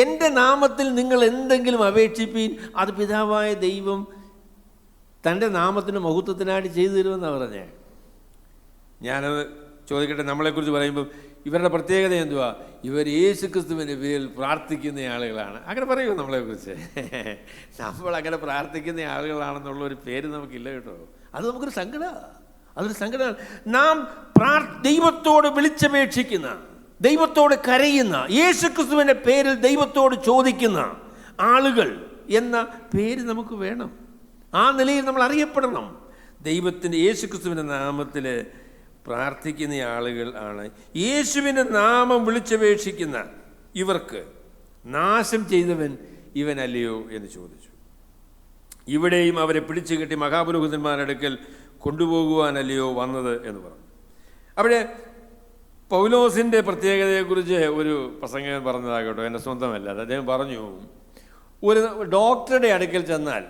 എൻ്റെ നാമത്തിൽ നിങ്ങൾ എന്തെങ്കിലും അപേക്ഷിപ്പീൻ, അത് പിതാവായ ദൈവം തൻ്റെ നാമത്തിൻ്റെ മഹത്വത്തിനായിട്ട് ചെയ്തു തരുമെന്നാണ് പറഞ്ഞത്. ഞാനത് ചോദിക്കട്ടെ, നമ്മളെക്കുറിച്ച് പറയുമ്പം ഇവരുടെ പ്രത്യേകത എന്തുവാ? ഇവർ യേശുക്രിസ്തുവിൻ്റെ പേരിൽ പ്രാർത്ഥിക്കുന്ന ആളുകളാണ്. അങ്ങനെ പറയുമോ നമ്മളെക്കുറിച്ച്? നമ്മളങ്ങനെ പ്രാർത്ഥിക്കുന്ന ആളുകളാണെന്നുള്ളൊരു പേര് നമുക്കില്ല കേട്ടോ. അത് നമുക്കൊരു സങ്കടമാണ്, അതൊരു സങ്കടമാണ്. നാം ദൈവത്തോട് വിളിച്ചപേക്ഷിക്കുന്ന, ദൈവത്തോട് കരയുന്ന, യേശുക്രിസ്തുവിൻ്റെ പേരിൽ ദൈവത്തോട് ചോദിക്കുന്ന ആളുകൾ എന്ന പേര് നമുക്ക് വേണം. ആ നിലയിൽ നമ്മൾ അറിയപ്പെടണം. ദൈവത്തിൻ്റെ യേശുക്രിസ്തുവിൻ്റെ നാമത്തിൽ പ്രാർത്ഥിക്കുന്ന ആളുകൾ ആണ്. യേശുവിൻ്റെ നാമം വിളിച്ചപേക്ഷിക്കുന്ന ഇവർക്ക് നാശം ചെയ്തവൻ ഇവനല്ലയോ എന്ന് ചോദിച്ചു. ഇവിടെയും അവരെ പിടിച്ചു കെട്ടി മഹാപുരോഹിതന്മാരുടെ അടുക്കൽ കൊണ്ടുപോകുവാനല്ലയോ വന്നത് എന്ന് പറഞ്ഞു. അവിടെ പൗലോസിൻ്റെ പ്രത്യേകതയെക്കുറിച്ച് ഒരു പ്രസംഗകൻ പറഞ്ഞതാകട്ടോ, എൻ്റെ സ്വന്തമല്ല. അദ്ദേഹം പറഞ്ഞു, ഒരു ഡോക്ടറുടെ അടുക്കൽ ചെന്നാൽ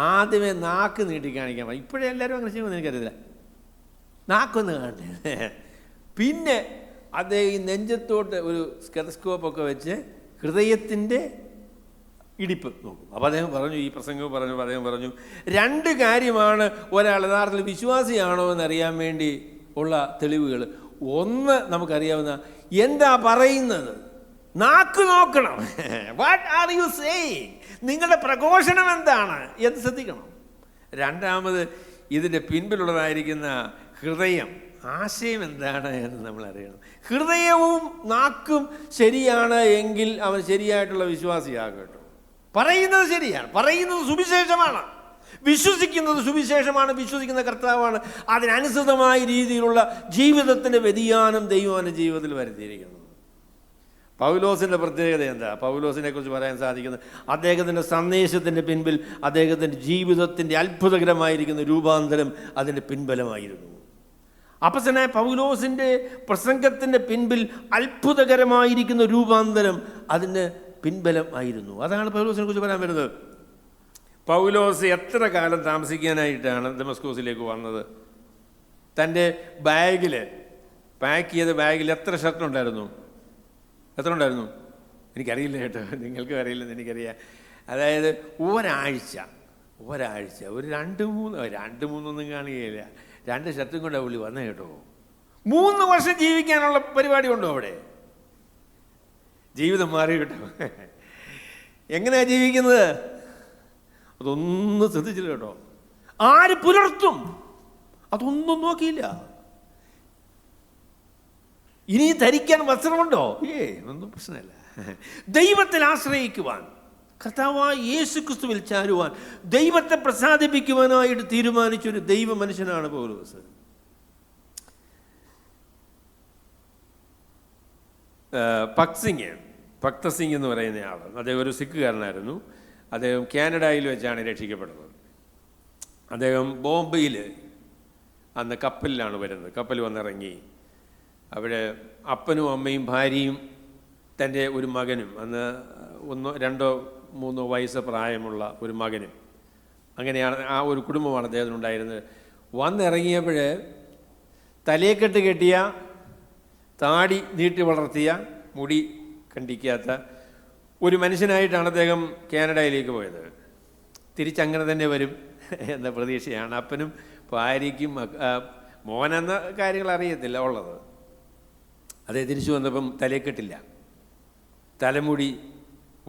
ആദ്യമേ നാക്ക് നീട്ടി കാണിക്കാൻ പറയും. ഇപ്പോഴേ എല്ലാവരും അങ്ങനെ ചെയ്യുമെന്ന് എനിക്കറിയില്ല. നാക്കൊന്ന് കാണട്ടെ. പിന്നെ അദ്ദേഹം ഈ നെഞ്ചത്തോട്ട് ഒരു സ്റ്റെതസ്കോപ്പൊക്കെ വെച്ച് ഹൃദയത്തിൻ്റെ ഇടിപ്പ് നോക്കും. അപ്പോൾ അദ്ദേഹം പറഞ്ഞു, ഈ പ്രസംഗം അദ്ദേഹം പറഞ്ഞു, രണ്ട് കാര്യമാണ് ഒരാൾ യഥാർത്ഥത്തിൽ വിശ്വാസിയാണോ എന്നറിയാൻ വേണ്ടി ഉള്ള തെളിവുകൾ. ഒന്ന്, നമുക്കറിയാവുന്ന എന്താ പറയുന്നത്, നാക്ക് നോക്കണം. വാട്ട് ആർ യു സേയിങ്, നിങ്ങളുടെ പ്രഘോഷണം എന്താണ് എന്ന് ശ്രദ്ധിക്കണം. രണ്ടാമത്, ഇതിൻ്റെ പിൻപിലുള്ളതായിരിക്കുന്ന ഹൃദയം, ആശയം എന്താണ് എന്ന് നമ്മൾ അറിയണം. ഹൃദയവും നാക്കും ശരിയാണ് എങ്കിൽ അവൻ ശരിയായിട്ടുള്ള വിശ്വാസിയാകും കേട്ടോ. പറയുന്നത് ശരിയാണ്, പറയുന്നത് സുവിശേഷമാണ്, വിശ്വസിക്കുന്നത് സുവിശേഷമാണ്, വിശ്വസിക്കുന്ന കർത്താവാണ്. അതിനനുസൃതമായ രീതിയിലുള്ള ജീവിതത്തിൻ്റെ വ്യതിയാനം ദൈവം അവൻ്റെ ജീവിതത്തിൽ വരുത്തിയിരിക്കുന്നു. പൗലോസിൻ്റെ പ്രത്യേകത എന്താ? പൗലോസിനെ കുറിച്ച് പറയാൻ സാധിക്കുന്നത്, അദ്ദേഹത്തിൻ്റെ സന്ദേശത്തിൻ്റെ പിൻപിൽ അദ്ദേഹത്തിൻ്റെ ജീവിതത്തിൻ്റെ അത്ഭുതകരമായിരിക്കുന്ന രൂപാന്തരം അതിൻ്റെ പിൻബലമായിരുന്നു. അപ്പോസ്തലനായ പൗലോസിൻ്റെ പ്രസംഗത്തിൻ്റെ പിൻപിൽ അത്ഭുതകരമായിരിക്കുന്ന രൂപാന്തരം അതിൻ്റെ പിൻബലം ആയിരുന്നു. അതാണ് പൗലോസിനെ കുറിച്ച് പറയാൻ വരുന്നത്. പൗലോസ് എത്ര കാലം താമസിക്കാനായിട്ടാണ് ദമസ്കോസിലേക്ക് വന്നത്? തൻ്റെ ബാഗിൽ, പാക്ക് ചെയ്ത ബാഗിൽ എത്ര ഷർട്ട് ഉണ്ടായിരുന്നു? എനിക്കറിയില്ല കേട്ടോ, നിങ്ങൾക്കും അറിയില്ലെന്ന് എനിക്കറിയാം. അതായത് ഒരാഴ്ച ഒരു രണ്ട് മൂന്നൊന്നും കാണുകയില്ല, 2 ഷർട്ടും കൊണ്ട് പുള്ളി വന്നേ കേട്ടോ. 3 വർഷം ജീവിക്കാനുള്ള പരിപാടി ഉണ്ടോ അവിടെ? ജീവിതം മാറി കേട്ടോ. എങ്ങനെയാ ജീവിക്കുന്നത്? അതൊന്നും ശ്രദ്ധിച്ചില്ല കേട്ടോ. ആര് പുലർത്തും അതൊന്നും നോക്കിയില്ല. ഇനി ധരിക്കാൻ വസ്ത്രമുണ്ടോ? ഒന്നും പ്രശ്നമില്ല. ദൈവത്തിൽ ആശ്രയിക്കുവാൻ, കർത്താവായ യേശു ക്രിസ്തുവിൽ ചാരുവാൻ, ദൈവത്തെ പ്രസാദിപ്പിക്കുവാനായിട്ട് തീരുമാനിച്ചൊരു ദൈവ മനുഷ്യനാണ് പൗലോസ്. ഭക്ത സിംഗ് എന്ന് പറയുന്ന ആൾ, അദ്ദേഹം ഒരു സിഖുകാരനായിരുന്നു. അദ്ദേഹം കാനഡയിൽ വെച്ചാണ് രക്ഷിക്കപ്പെടുന്നത്. അദ്ദേഹം ബോംബെയിൽ അന്ന് കപ്പലിലാണ് വരുന്നത്. കപ്പൽ വന്നിറങ്ങി അവിടെ അപ്പനും അമ്മയും ഭാര്യയും തൻ്റെ ഒരു മകനും, അന്ന് 1, 2, 3 വയസ്സ് പ്രായമുള്ള ഒരു മകനും, അങ്ങനെയാണ് ആ ഒരു കുടുംബമാണ് അദ്ദേഹത്തിനുണ്ടായിരുന്നത്. വന്നിറങ്ങിയപ്പോൾ തലയെക്കെട്ട് കെട്ടിയ, താടി നീട്ടി വളർത്തിയ, മുടി കണ്ടിക്കാത്ത ഒരു മനുഷ്യനായിട്ടാണ് അദ്ദേഹം കാനഡയിലേക്ക് പോയത്. തിരിച്ചങ്ങനെ തന്നെ വരും എന്ന പ്രതീക്ഷയാണ് അപ്പനും ഭാര്യയ്ക്കും. മോനെന്ന കാര്യങ്ങൾ അറിയത്തില്ല ഉള്ളത്. അതേ തിരിച്ചു വന്നപ്പം തലയെക്കെട്ടില്ല, തലമുടി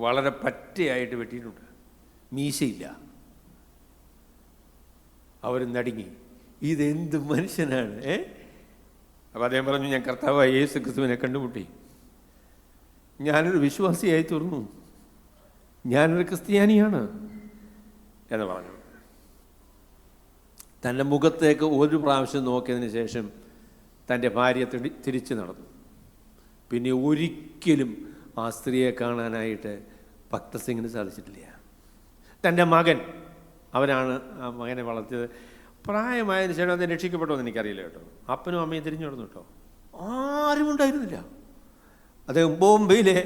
വളരെ പറ്റയായിട്ട് വെട്ടിയിട്ടുണ്ട്, മീശയില്ല. അവർ നടുങ്ങി, ഇതെന്ത് മനുഷ്യനാണ്? അപ്പോൾ അദ്ദേഹം പറഞ്ഞു, ഞാൻ കർത്താവായ യേശു ക്രിസ്തുവിനെ കണ്ടുമുട്ടി, ഞാനൊരു വിശ്വാസിയായി തീർന്നു, ഞാനൊരു ക്രിസ്ത്യാനിയാണ് എന്ന് പറഞ്ഞു. തൻ്റെ മുഖത്തേക്ക് ഒരു പ്രാവശ്യം നോക്കിയതിന് ശേഷം തൻ്റെ ഭാര്യ തിരിച്ചു നടന്നു. പിന്നെ ഒരിക്കലും ആ സ്ത്രീയെ കാണാനായിട്ട് ഭക്തസിംഗിന് സാധിച്ചിട്ടില്ല. തൻ്റെ മകൻ, അവനാണ് ആ മകനെ വളർത്തിയത്, പ്രായമായതിനു ശേഷം അത് രക്ഷിക്കപ്പെട്ടോ എന്ന് എനിക്കറിയില്ല കേട്ടോ. അപ്പനും അമ്മയും തിരിഞ്ഞു നടന്നു കേട്ടോ, ആരും ഉണ്ടായിരുന്നില്ല. അദ്ദേഹം ബോംബെയിലെ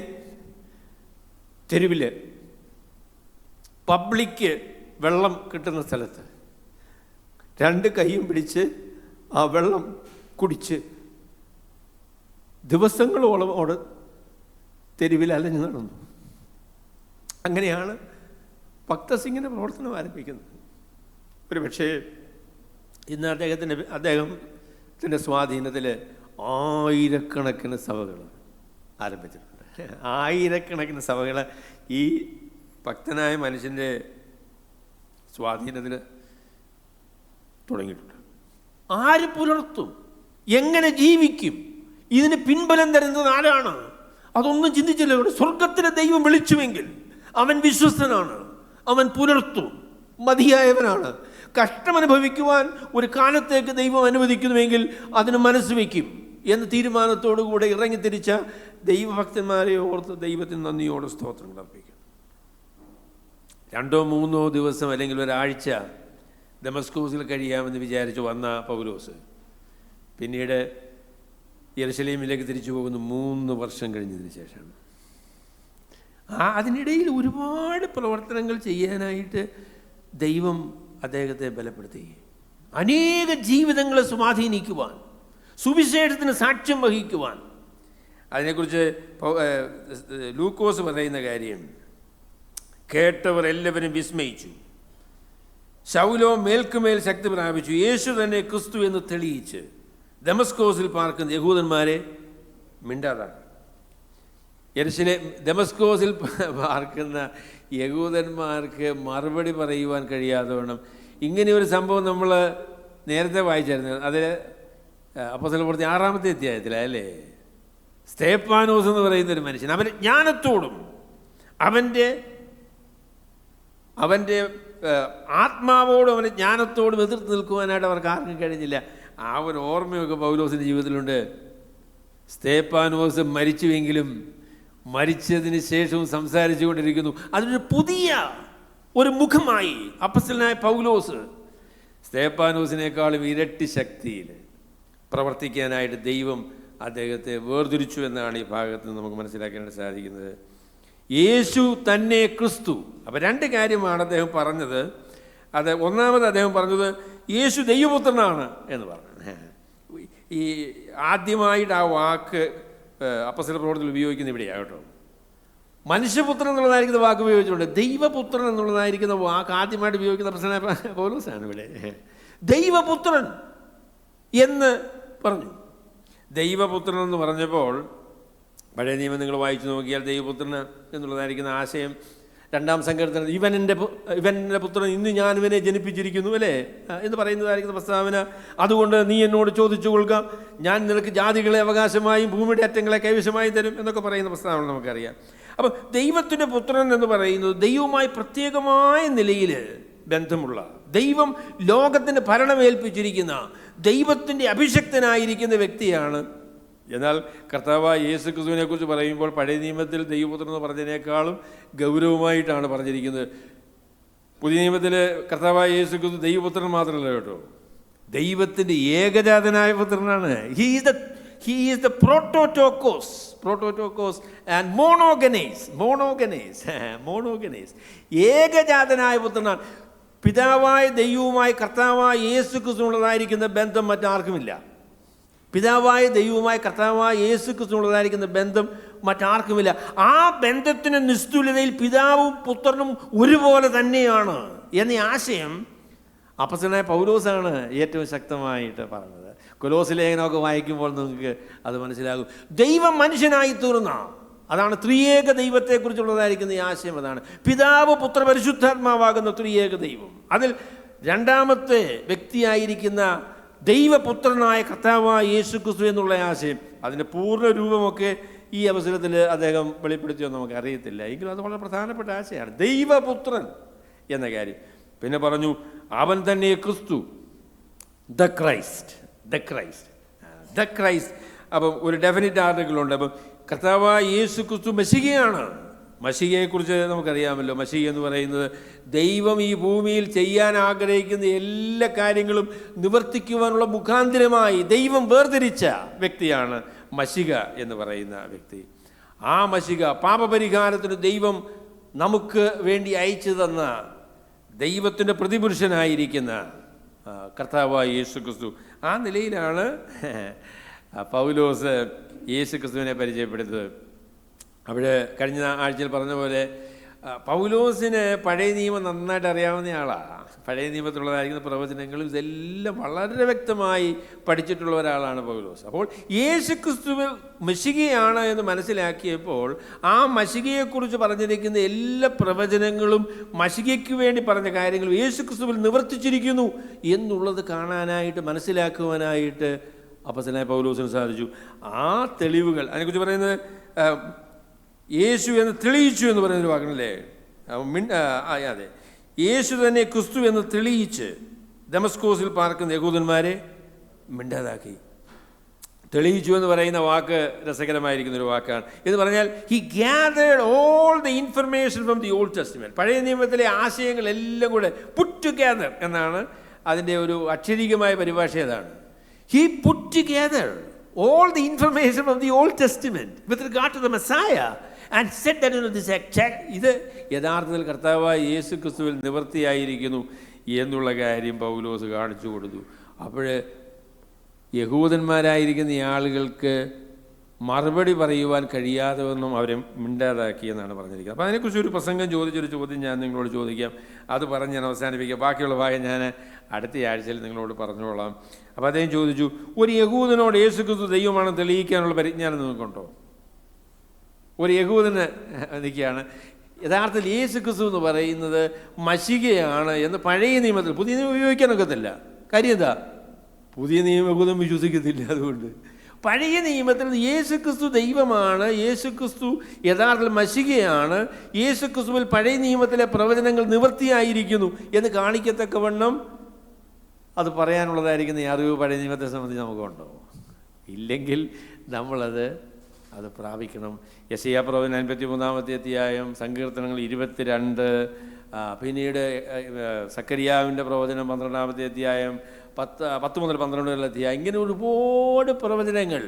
തെരുവിൽ പബ്ലിക്ക് വെള്ളം കിട്ടുന്ന സ്ഥലത്ത് 2 കൈയും പിടിച്ച് ആ വെള്ളം കുടിച്ച് ദിവസങ്ങളോളം അവിടെ തെരുവിൽ അലഞ്ഞു നടന്നു. അങ്ങനെയാണ് ഭക്തസിംഗിൻ്റെ പ്രവർത്തനം ആരംഭിക്കുന്നത്. ഒരു പക്ഷേ ഇന്ന് അദ്ദേഹത്തിൻ്റെ സ്വാധീനത്തിൽ ആയിരക്കണക്കിന് സഭകൾ ആരംഭിച്ചിട്ടുണ്ട്. ആയിരക്കണക്കിന് സഭകൾ ഈ ഭക്തനായ മനുഷ്യൻ്റെ സ്വാധീനത്തിൽ തുടങ്ങിയിട്ടുണ്ട്. ആര് പുലർത്തും? എങ്ങനെ ജീവിക്കും? ഇതിന് പിൻബലം തരുന്നത് ആരാണ്? അതൊന്നും ചിന്തിച്ചില്ല. സ്വർഗത്തിലെ ദൈവം വിളിച്ചുവെങ്കിൽ അവൻ വിശ്വസ്തനാണ്, അവൻ പുലർത്തും, മതിയായവനാണ്. കഷ്ടമനുഭവിക്കുവാൻ ഒരു കാലത്തേക്ക് ദൈവം അനുവദിക്കുന്നുവെങ്കിൽ അതിന് മനസ്സ് വയ്ക്കും എന്ന തീരുമാനത്തോടുകൂടെ ഇറങ്ങിത്തിരിച്ച ദൈവഭക്തന്മാരെ ഓർത്ത് ദൈവത്തിന് നന്ദിയോടെ സ്തോത്രങ്ങൾ അർപ്പിക്കും. 2-3 ദിവസം അല്ലെങ്കിൽ ഒരാഴ്ച ദമസ്കോസിൽ കഴിയാമെന്ന് വിചാരിച്ച് വന്ന പൗലോസ് പിന്നീട് യെരുശലേമിലേക്ക് തിരിച്ചു പോകുന്നു 3 വർഷം കഴിഞ്ഞതിന് ശേഷം. അതിനിടയിൽ ഒരുപാട് പ്രവർത്തനങ്ങൾ ചെയ്യാനായിട്ട് ദൈവം അദ്ദേഹത്തെ ബലപ്പെടുത്തി. അനേക ജീവിതങ്ങളെ സ്വാധീനിക്കുവാൻ, സുവിശേഷത്തിന് സാക്ഷ്യം വഹിക്കുവാൻ. അതിനെക്കുറിച്ച് ലൂക്കോസ് പറയുന്ന കാര്യം, കേട്ടവർ എല്ലാവരും വിസ്മയിച്ചു. ശൗലോ മേൽക്കുമേൽ ശക്തി പ്രാപിച്ചു, യേശു തന്നെ ക്രിസ്തു എന്ന് തെളിയിച്ച് ദമസ്കോസിൽ പാർക്കുന്ന യഹൂദന്മാരെ മിണ്ടാതാക്കി. ദമസ്കോസിൽ പാർക്കുന്ന യഹൂദന്മാർക്ക് മറുപടി പറയുവാൻ കഴിയാതെ വേണം. ഇങ്ങനെയൊരു സംഭവം നമ്മൾ നേരത്തെ വായിച്ചായിരുന്നു. അതിൽ അപ്പോസ്തലപ്രവൃത്തി 6-ാമത്തെ അധ്യായത്തിലല്ലേ, സ്തേഫാനോസ് എന്ന് പറയുന്നൊരു മനുഷ്യൻ, അവൻ്റെ ജ്ഞാനത്തോടും അവൻ്റെ ആത്മാവോടും അവൻ്റെ ജ്ഞാനത്തോടും എതിർത്ത് നിൽക്കുവാനായിട്ട് അവർക്ക് ആർക്കും കഴിഞ്ഞില്ല. ആ ഒരു ഓർമ്മയൊക്കെ പൗലോസിൻ്റെ ജീവിതത്തിലുണ്ട്. സ്തേഫാനോസ് മരിച്ചുവെങ്കിലും മരിച്ചതിന് ശേഷവും സംസാരിച്ചു കൊണ്ടിരിക്കുന്നു. അതിനൊരു പുതിയ ഒരു മുഖമായി അപ്പോസ്തലനായ പൗലോസ് സ്തേഫാനോസിനേക്കാളും ഇരട്ടി ശക്തിയിൽ പ്രവർത്തിക്കാനായിട്ട് ദൈവം അദ്ദേഹത്തെ വേർതിരിച്ചു എന്നാണ് ഈ ഭാഗത്ത് നമുക്ക് മനസ്സിലാക്കാനായിട്ട് സാധിക്കുന്നത്. യേശു തന്നെ ക്രിസ്തു. അപ്പം 2 കാര്യമാണ് അദ്ദേഹം പറഞ്ഞത്. അത് ഒന്നാമത് അദ്ദേഹം പറഞ്ഞത് യേശു ദൈവപുത്രനാണ് എന്ന് പറഞ്ഞു. ഈ ആദ്യമായിട്ട് ആ വാക്ക് അപ്പോസ്തലപ്രവൃത്തിയിൽ ഉപയോഗിക്കുന്ന ഇവിടെയാണ് കേട്ടോ. മനുഷ്യപുത്രൻ എന്നുള്ളതായിരിക്കുന്ന വാക്ക് ഉപയോഗിച്ചിട്ടുണ്ട്. ദൈവപുത്രൻ എന്നുള്ളതായിരിക്കുന്ന വാക്ക് ആദ്യമായിട്ട് ഉപയോഗിക്കുന്ന അപ്പോസ്തലനായ പൗലോസാണ് ഇവിടെ. ദൈവപുത്രൻ എന്ന് പറഞ്ഞു. ദൈവപുത്രൻ എന്ന് പറഞ്ഞപ്പോൾ പഴയ നിയമം നിങ്ങൾ വായിച്ചു നോക്കിയാൽ ദൈവപുത്രൻ എന്നുള്ളതായിരിക്കുന്ന ആശയം 2-ാം സങ്കീർത്തനത്തിൽ ഇവൻ്റെ പുത്രൻ ഇന്ന് ഞാൻ ഇവനെ ജനിപ്പിച്ചിരിക്കുന്നു അല്ലേ എന്ന് പറയുന്നതായിരിക്കുന്ന പ്രസ്താവന. അതുകൊണ്ട് നീ എന്നോട് ചോദിച്ചു കൊള്ളുക, ഞാൻ നിനക്ക് ജാതികളെ അവകാശമായും ഭൂമിയുടെ അറ്റങ്ങളെ കൈവശമായും തരും എന്നൊക്കെ പറയുന്ന പ്രസ്താവന നമുക്കറിയാം. അപ്പം ദൈവത്തിൻ്റെ പുത്രൻ എന്ന് പറയുന്നത് ദൈവവുമായി പ്രത്യേകമായ നിലയിൽ ബന്ധമുള്ള, ദൈവം ലോകത്തിന് ഭരണമേൽപ്പിച്ചിരിക്കുന്ന, ദൈവത്തിൻ്റെ അഭിഷക്തനായിരിക്കുന്ന വ്യക്തിയാണ്. എന്നാൽ കർത്താവായ യേശു ക്രിസ്തുവിനെ കുറിച്ച് പറയുമ്പോൾ പഴയ നിയമത്തിൽ ദൈവപുത്രൻ എന്ന് പറഞ്ഞതിനേക്കാളും ഗൗരവമായിട്ടാണ് പറഞ്ഞിരിക്കുന്നത്. പുതിയ നിയമത്തിൽ കർത്താവായ യേശു ക്രിസ്തു ദൈവപുത്രൻ മാത്രമല്ല കേട്ടോ, ദൈവത്തിൻ്റെ ഏകജാതനായ പുത്രനാണ്. He is the prototokos and monogenes. ഏകജാതനായ പുത്രനാണ്. പിതാവായ ദൈവവുമായി കർത്താവായ യേശു ക്രിസ്തുവിനുള്ളതായിരിക്കുന്ന ബന്ധം മറ്റാർക്കുമില്ല. പിതാവായ ദൈവവുമായി കർത്താവായ യേശു ക്രിസ്തുവിനുള്ളതായിരിക്കുന്ന ബന്ധം മറ്റാർക്കുമില്ല. ആ ബന്ധത്തിന് നിസ്തുലതയിൽ പിതാവും പുത്രനും ഒരുപോലെ തന്നെയാണ് എന്ന ആശയം അപ്പോസ്തലനായ പൗലോസാണ് ഏറ്റവും ശക്തമായിട്ട് പറഞ്ഞത്. കൊലോസ്യ ലേഖനമൊക്കെ വായിക്കുമ്പോൾ നിങ്ങൾക്ക് അത് മനസ്സിലാകും. ദൈവം മനുഷ്യനായി തീർന്ന, അതാണ് ത്രിയേക ദൈവത്തെക്കുറിച്ചുള്ളതായിരിക്കുന്ന ഈ ആശയം. അതാണ് പിതാവ് പുത്ര പരിശുദ്ധാത്മാവാകുന്ന ത്രിയേക ദൈവം. അതിൽ 2-ാമത്തെ വ്യക്തിയായിരിക്കുന്ന ദൈവപുത്രനായ കർത്താവായ യേശു ക്രിസ്തു എന്നുള്ള ആശയം, അതിൻ്റെ പൂർണ്ണ രൂപമൊക്കെ ഈ അവസരത്തിൽ അദ്ദേഹം വെളിപ്പെടുത്തിയോ നമുക്ക് അറിയത്തില്ല. എങ്കിലും അത് വളരെ പ്രധാനപ്പെട്ട ആശയമാണ്, ദൈവപുത്രൻ എന്ന കാര്യം. പിന്നെ പറഞ്ഞു അവൻ തന്നെ ക്രിസ്തു, ദ ക്രൈസ്റ്റ്. അപ്പം ഒരു ഡെഫിനിറ്റ് ആർട്ടിക്കിളുണ്ട്. അപ്പം കർത്താവായ യേശു ക്രിസ്തു മെശിഹയാണ്. മശിഹയെക്കുറിച്ച് നമുക്കറിയാമല്ലോ. മശിഹ എന്ന് പറയുന്നത് ദൈവം ഈ ഭൂമിയിൽ ചെയ്യാൻ ആഗ്രഹിക്കുന്ന എല്ലാ കാര്യങ്ങളും നിവർത്തിക്കുവാനുള്ള മുഖാന്തരമായി ദൈവം വേർതിരിച്ച വ്യക്തിയാണ് മശിഹ എന്ന് പറയുന്ന വ്യക്തി. ആ മശിഹ പാപപരിഹാരത്തിന് ദൈവം നമുക്ക് വേണ്ടി അയച്ചു തന്ന ദൈവത്തിൻ്റെ പ്രതിപുരുഷനായിരിക്കുന്ന കർത്താവായ യേശു ക്രിസ്തു. ആ നിലയിലാണ് പൗലോസ് യേശു ക്രിസ്തുവിനെ പരിചയപ്പെടുത്തത്. അവിടെ കഴിഞ്ഞ ആഴ്ചയിൽ പറഞ്ഞ പോലെ പൗലോസിന് പഴയ നിയമം നന്നായിട്ട് അറിയാവുന്ന ആളാണ്. പഴയ നിയമത്തിലുള്ളതായിരിക്കുന്ന പ്രവചനങ്ങളും ഇതെല്ലാം വളരെ വ്യക്തമായി പഠിച്ചിട്ടുള്ള ഒരാളാണ് പൗലോസ്. അപ്പോൾ യേശു ക്രിസ്തു മശിഹയാണ് എന്ന് മനസ്സിലാക്കിയപ്പോൾ ആ മശിഹയെക്കുറിച്ച് പറഞ്ഞിരിക്കുന്ന എല്ലാ പ്രവചനങ്ങളും മശിഹയ്ക്ക് വേണ്ടി പറഞ്ഞ കാര്യങ്ങളും യേശു ക്രിസ്തുവിൽ നിവർത്തിച്ചിരിക്കുന്നു എന്നുള്ളത് കാണാനായിട്ട് മനസ്സിലാക്കുവാനായിട്ട് അപ്പോസ്തലനായ പൗലോസിന് സാധിച്ചു. ആ തെളിവുകൾ അതിനെക്കുറിച്ച് പറയുന്നത് യേശു എന്ന് തെളിയിച്ചു എന്ന് പറയുന്നൊരു വാക്കണല്ലേ. അതെ, യേശു തന്നെ ക്രിസ്തു എന്ന് തെളിയിച്ച് ദമസ്കോസിൽ പാർക്കുന്ന യഹൂദന്മാരെ മിണ്ടാതാക്കി. തെളിയിച്ചു എന്ന് പറയുന്ന വാക്ക് രസകരമായിരിക്കുന്നൊരു വാക്കാണ്. എന്ന് പറഞ്ഞാൽ he gathered all the information from the old testament. പഴയ നിയമത്തിലെ ആശയങ്ങളെല്ലാം കൂടെ പുട്ട് ടുഗെദർ എന്നാണ് അതിൻ്റെ ഒരു അക്ഷരീകമായ പരിഭാഷ. ഏതാണ്? He put together all the information of the Old Testament with regard to the Messiah and said that ഇത് യഥാർത്ഥത്തിൽ കർത്താവായ യേശു ക്രിസ്തുവിൽ നിവൃത്തിയായിരിക്കുന്നു എന്നുള്ള കാര്യം പൗലോസ് കാണിച്ചു കൊടുത്തു. അപ്പോൾ യഹൂദന്മാരായിരിക്കുന്ന ഈ ആളുകൾക്ക് മറുപടി പറയുവാൻ കഴിയാതെ ഒന്നും അവരെ മിണ്ടാതാക്കി എന്നാണ് പറഞ്ഞിരിക്കുന്നത്. അപ്പോൾ അതിനെക്കുറിച്ച് ഒരു പ്രസംഗം ചോദിച്ചൊരു ചോദ്യം ഞാൻ നിങ്ങളോട് ചോദിക്കാം. അത് പറഞ്ഞ് ഞാൻ അവസാനിപ്പിക്കാം. ബാക്കിയുള്ള ഭാഗം ഞാൻ അടുത്ത ആഴ്ചയിൽ നിങ്ങളോട് പറഞ്ഞോളാം. അപ്പോൾ അദ്ദേഹം ചോദിച്ചു, ഒരു യഹൂദനോട് യേശു ക്രിസ്തു ദൈവമാണെന്ന് തെളിയിക്കാനുള്ള പരിജ്ഞാനം നിങ്ങൾക്കുണ്ടോ? ഒരു യഹൂദന് നിൽക്കുകയാണ് യഥാർത്ഥത്തിൽ യേശു ക്രിസ്തു എന്ന് പറയുന്നത് മശിഹയാണ് എന്ന് പഴയ നിയമത്തിൽ, പുതിയ നിയമം ഉപയോഗിക്കാനൊക്കത്തില്ല. കാര്യം എന്താ? പുതിയ നിയമം യഹൂദൻ വിശ്വസിക്കത്തില്ല. അതുകൊണ്ട് പഴയ നിയമത്തിൽ യേശുക്രിസ്തു ദൈവമാണ്, യേശുക്രിസ്തു യഥാർത്ഥത്തിൽ മശിഹയാണ്, യേശുക്രിസ്തുവിൽ പഴയ നിയമത്തിലെ പ്രവചനങ്ങൾ നിവൃത്തിയായിരിക്കുന്നു എന്ന് കാണിക്കത്തക്കവണ്ണം അത് പറയാനുള്ളതായിരിക്കുന്ന ഈ അറിവ് പഴയ നിയമത്തെ സംബന്ധിച്ച് നമുക്കുണ്ടോ? ഇല്ലെങ്കിൽ നമ്മളത് പ്രാപിക്കണം. യെശയ്യാ പ്രവചനം 53-ാമത്തെ അധ്യായം, സങ്കീർത്തനങ്ങൾ 22, പിന്നീട് സക്കരിയാവിൻ്റെ പ്രവചനം 12-ാമത്തെ അധ്യായം, 10 മുതൽ 12 വരെയുള്ള അധ്യായം, ഇങ്ങനെ ഒരുപാട് പ്രവചനങ്ങൾ.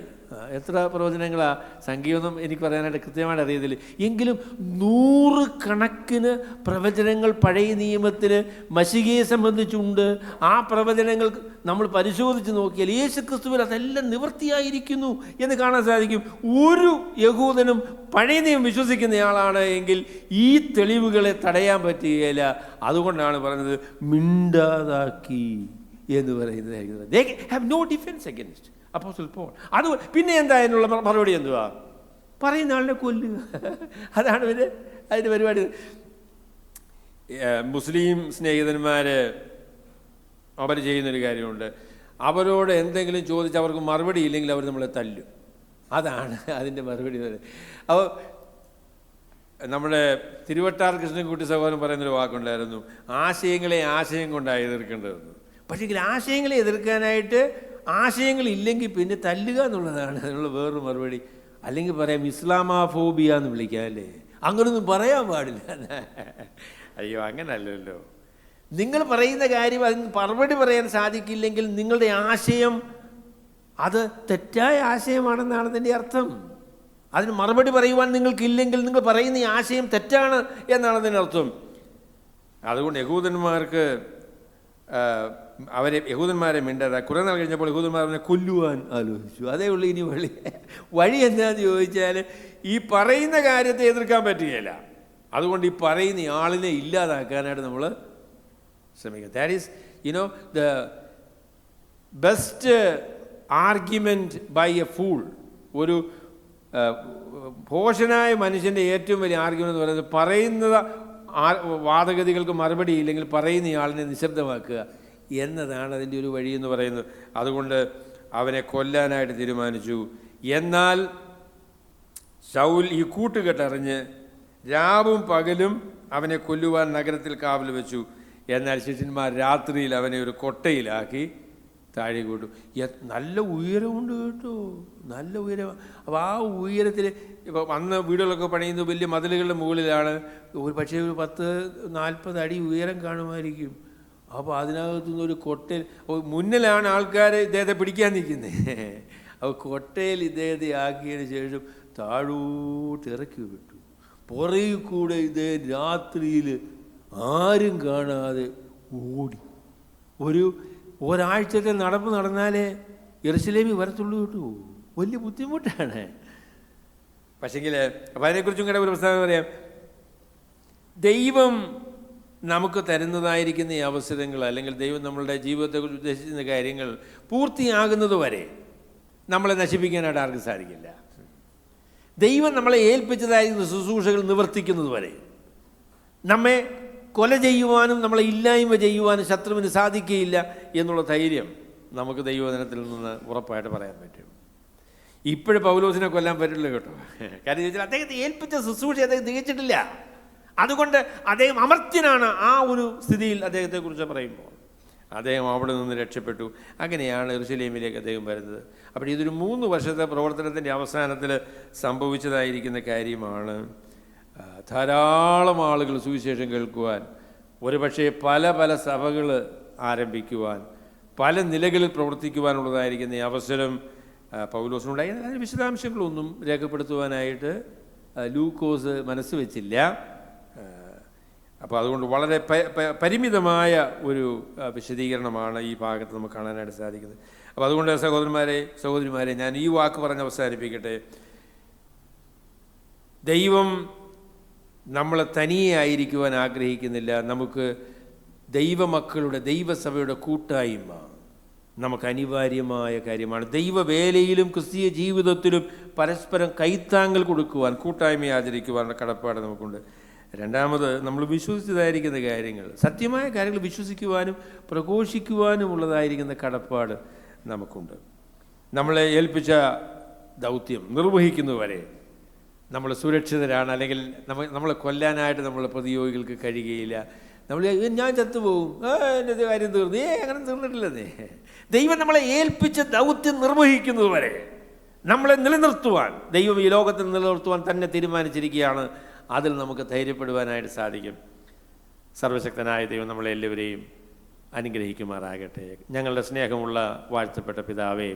എത്ര പ്രവചനങ്ങളാണ്? സംഖ്യയൊന്നും എനിക്ക് പറയാനായിട്ട് കൃത്യമായിട്ട് അറിയത്തില്ല. എങ്കിലും 100 കണക്കിന് പ്രവചനങ്ങൾ പഴയ നിയമത്തിന് മശിഹയെ സംബന്ധിച്ചുണ്ട്. ആ പ്രവചനങ്ങൾ നമ്മൾ പരിശോധിച്ച് നോക്കിയാൽ യേശുക്രിസ്തുവിൽ അതെല്ലാം നിവൃത്തിയായിരിക്കുന്നു എന്ന് കാണാൻ സാധിക്കും. ഒരു യഹൂദനും പഴയ നിയമം വിശ്വസിക്കുന്നയാളാണ് എങ്കിൽ ഈ തെളിവുകളെ തടയാൻ പറ്റുകയില്ല. അതുകൊണ്ടാണ് പറഞ്ഞത് മിണ്ടാതാക്കി എന്ന് പറയുന്നത്. They have no defense against Apostle Paul. അത് പിന്നെ എന്താ അതിനുള്ള മറുപടി? എന്തുവാ? പറയുന്ന ആളിനെ കൊല്ലുക. അതാണ് അതിൻ്റെ പരിപാടി. മുസ്ലിം സ്നേഹിതന്മാർ അവർ ചെയ്യുന്നൊരു കാര്യമുണ്ട്. അവരോട് എന്തെങ്കിലും ചോദിച്ച് അവർക്ക് മറുപടി ഇല്ലെങ്കിൽ അവർ നമ്മളെ തല്ലും. അതാണ് അതിൻ്റെ മറുപടി. അപ്പോൾ നമ്മുടെ തിരുവട്ടാർ കൃഷ്ണൻകുട്ടി സഹോദരൻ പറയുന്നൊരു വാക്കുണ്ടായിരുന്നു, ആശയങ്ങളെ ആശയം കൊണ്ടാണ് എതിർക്കേണ്ടതെന്ന്. പക്ഷേങ്കിൽ ആശയങ്ങളെ എതിർക്കാനായിട്ട് ആശയങ്ങളില്ലെങ്കിൽ പിന്നെ തല്ലുക എന്നുള്ളതാണ് അതിനുള്ള വേറൊരു മറുപടി. അല്ലെങ്കിൽ പറയാം ഇസ്ലാമാഫോബിയ എന്ന് വിളിക്കാം, അല്ലേ? അങ്ങനൊന്നും പറയാൻ പാടില്ല. അയ്യോ, അങ്ങനല്ലല്ലോ. നിങ്ങൾ പറയുന്ന കാര്യം അതിന് മറുപടി പറയാൻ സാധിക്കില്ലെങ്കിൽ നിങ്ങളുടെ ആശയം അത് തെറ്റായ ആശയമാണെന്നാണ് അതിൻ്റെ അർത്ഥം. അതിന് മറുപടി പറയുവാൻ നിങ്ങൾക്കില്ലെങ്കിൽ നിങ്ങൾ പറയുന്ന ഈ ആശയം തെറ്റാണ് എന്നാണ് അതിൻ്റെ അർത്ഥം. അതുകൊണ്ട് യഹൂദന്മാരെ മിണ്ടാതെ കുറേ നാൾ കഴിഞ്ഞപ്പോൾ യഹൂദന്മാരെ കൊല്ലുവാൻ ആലോചിച്ചു. അതേ ഉള്ളൂ ഇനി വഴി എന്താണെന്ന് ചോദിച്ചാൽ ഈ പറയുന്ന കാര്യത്തെ എതിർക്കാൻ പറ്റുകയില്ല. അതുകൊണ്ട് ഈ പറയുന്ന ആളിനെ ഇല്ലാതാക്കാനായിട്ട് നമ്മൾ ശ്രമിക്കുക. That is the best argument by a fool. ഒരു ഭോഷനായ മനുഷ്യൻ്റെ ഏറ്റവും വലിയ ആർഗ്യുമെൻ്റ് എന്ന് പറയുന്നത് പറയുന്നത് വാദഗതികൾക്ക് മറുപടി ഇല്ലെങ്കിൽ പറയുന്ന ആളിനെ നിശബ്ദമാക്കുക എന്നതാണ് അതിൻ്റെ ഒരു വഴിയെന്ന് പറയുന്നത്. അതുകൊണ്ട് അവനെ കൊല്ലാനായിട്ട് തീരുമാനിച്ചു. എന്നാൽ ശൗൽ ഈ കൂട്ടുകെട്ടറിഞ്ഞ് രാവും പകലും അവനെ കൊല്ലുവാൻ നഗരത്തിൽ കാവൽ വെച്ചു. എന്നാൽ ശിഷ്യന്മാർ രാത്രിയിൽ അവനെ ഒരു കൊട്ടയിലാക്കി താഴെ കൊണ്ടു. നല്ല ഉയരമുണ്ട് കേട്ടോ, നല്ല ഉയരം. അപ്പോൾ ആ ഉയരത്തിൽ ഇപ്പോൾ അന്ന് വീടുകളൊക്കെ പണിയുന്നത് വലിയ മതിലുകളുടെ മുകളിലാണ്. ഒരു പക്ഷേ ഒരു 10-40 അടി ഉയരം കാണുമായിരിക്കും. അപ്പോൾ അതിനകത്തുനിന്ന് ഒരു കൊട്ടയിൽ മുന്നിലാണ് ആൾക്കാർ ഇദ്ദേഹത്തെ പിടിക്കാൻ നിൽക്കുന്നത്. അപ്പോൾ കൊട്ടയിൽ ഇദ്ദേഹത്തെ ആക്കിയതിന് ശേഷം താഴോട്ട് ഇറക്കി വിട്ടു. പുറകിൽ കൂടെ ഇദ്ദേഹം രാത്രിയിൽ ആരും കാണാതെ ഓടി. ഒരാഴ്ചത്തെ നടപ്പ് നടന്നാലേ യെരുശലേമിൽ വരത്തുള്ളൂ കേട്ടോ. വലിയ ബുദ്ധിമുട്ടാണ്. പക്ഷെങ്കിൽ അപ്പം അതിനെക്കുറിച്ചും കൂടെ ഒരു പ്രസ്താവന പറയാം. ദൈവം നമുക്ക് തരുന്നതായിരിക്കുന്ന ഈ അവസരങ്ങൾ, അല്ലെങ്കിൽ ദൈവം നമ്മളുടെ ജീവിതത്തെക്കുറിച്ച് ഉദ്ദേശിക്കുന്ന കാര്യങ്ങൾ പൂർത്തിയാകുന്നത് വരെ നമ്മളെ നശിപ്പിക്കാനായിട്ട് ആർക്കും സാധിക്കില്ല. ദൈവം നമ്മളെ ഏൽപ്പിച്ചതായിരിക്കുന്ന ശുശ്രൂഷകൾ നിവർത്തിക്കുന്നത് വരെ നമ്മെ കൊല ചെയ്യുവാനും നമ്മളെ ഇല്ലായ്മ ചെയ്യുവാനും ശത്രുവിന് സാധിക്കുകയില്ല എന്നുള്ള ധൈര്യം നമുക്ക് ദൈവവചനത്തിൽ നിന്ന് ഉറപ്പായിട്ട് പറയാൻ പറ്റും. ഇപ്പോഴും പൗലോസിനെ കൊല്ലാൻ പറ്റില്ല കേട്ടോ. കാര്യം ചോദിച്ചാൽ അദ്ദേഹത്തെ ഏൽപ്പിച്ച ശുശ്രൂഷ അദ്ദേഹം തികച്ചിട്ടില്ല. അതുകൊണ്ട് അദ്ദേഹം അമർത്യനാണ്. ആ ഒരു സ്ഥിതിയിൽ അദ്ദേഹത്തെക്കുറിച്ച് പറയുമ്പോൾ അദ്ദേഹം അവിടെ നിന്ന് രക്ഷപ്പെട്ടു. അങ്ങനെയാണ് യെരുശലേമിലേക്ക് അദ്ദേഹം വരുന്നത്. അപ്പോൾ ഇതൊരു 3 വർഷത്തെ പ്രവർത്തനത്തിൻ്റെ അവസാനത്തിൽ സംഭവിച്ചതായിരിക്കുന്ന കാര്യമാണ്. ധാരാളം ആളുകൾ സുവിശേഷം കേൾക്കുവാൻ, ഒരുപക്ഷെ പല പല സഭകൾ ആരംഭിക്കുവാൻ, പല നിലകളിൽ പ്രവർത്തിക്കുവാനുള്ളതായിരിക്കുന്ന ഈ അവസരം പൗലോസിനുണ്ടായി. അതിന് വിശദാംശങ്ങളൊന്നും രേഖപ്പെടുത്തുവാനായിട്ട് ലൂക്കോസ് മനസ്സ് വെച്ചില്ല. അപ്പോൾ അതുകൊണ്ട് വളരെ പരിമിതമായ ഒരു വിശദീകരണമാണ് ഈ ഭാഗത്ത് നമുക്ക് കാണാനായിട്ട് സാധിക്കുന്നത്. അപ്പോൾ അതുകൊണ്ട് സഹോദരിമാരെ ഞാൻ ഈ വാക്ക് പറഞ്ഞ് അവസാനിപ്പിക്കട്ടെ. ദൈവം നമ്മളെ തനിയെ ആയിരിക്കുവാൻ ആഗ്രഹിക്കുന്നില്ല. നമുക്ക് ദൈവമക്കളുടെ, ദൈവസഭയുടെ കൂട്ടായ്മ നമുക്ക് അനിവാര്യമായ കാര്യമാണ്. ദൈവവേലയിലും ക്രിസ്തീയ ജീവിതത്തിലും പരസ്പരം കൈത്താങ്ങൽ കൊടുക്കുവാൻ, കൂട്ടായ്മ ആചരിക്കുവാനുള്ള കടപ്പാട് നമുക്കുണ്ട്. രണ്ടാമത്, നമ്മൾ വിശ്വസിച്ചതായിരിക്കുന്ന കാര്യങ്ങൾ, സത്യമായ കാര്യങ്ങൾ വിശ്വസിക്കുവാനും പ്രഘോഷിക്കുവാനും ഉള്ളതായിരിക്കുന്ന കടപ്പാട് നമുക്കുണ്ട്. നമ്മളെ ഏൽപ്പിച്ച ദൗത്യം നിർവഹിക്കുന്നതുവരെ നമ്മൾ സുരക്ഷിതരാണ്. അല്ലെങ്കിൽ നമ്മളെ കൊല്ലാനായിട്ട് നമ്മളെ പ്രതിയോഗികൾക്ക് കഴിയുകയില്ല. നമ്മൾ ഞാൻ ചത്തുപോകും, എൻ്റെ കാര്യം തീർന്നു, അങ്ങനെ തീർന്നിട്ടില്ലെന്നേ. ദൈവം നമ്മളെ ഏൽപ്പിച്ച ദൗത്യം നിർവഹിക്കുന്നത് വരെ നമ്മളെ നിലനിർത്തുവാൻ, ദൈവം ഈ ലോകത്തിൽ നിലനിർത്തുവാൻ തന്നെ തീരുമാനിച്ചിരിക്കുകയാണ്. അതിൽ നമുക്ക് ധൈര്യപ്പെടുവാനായിട്ട് സാധിക്കും. സർവശക്തനായ ദൈവം നമ്മളെല്ലാവരെയും അനുഗ്രഹിക്കുമാറാകട്ടെ. ഞങ്ങളുടെ സ്നേഹമുള്ള വാഴ്ത്തപ്പെട്ട പിതാവേ,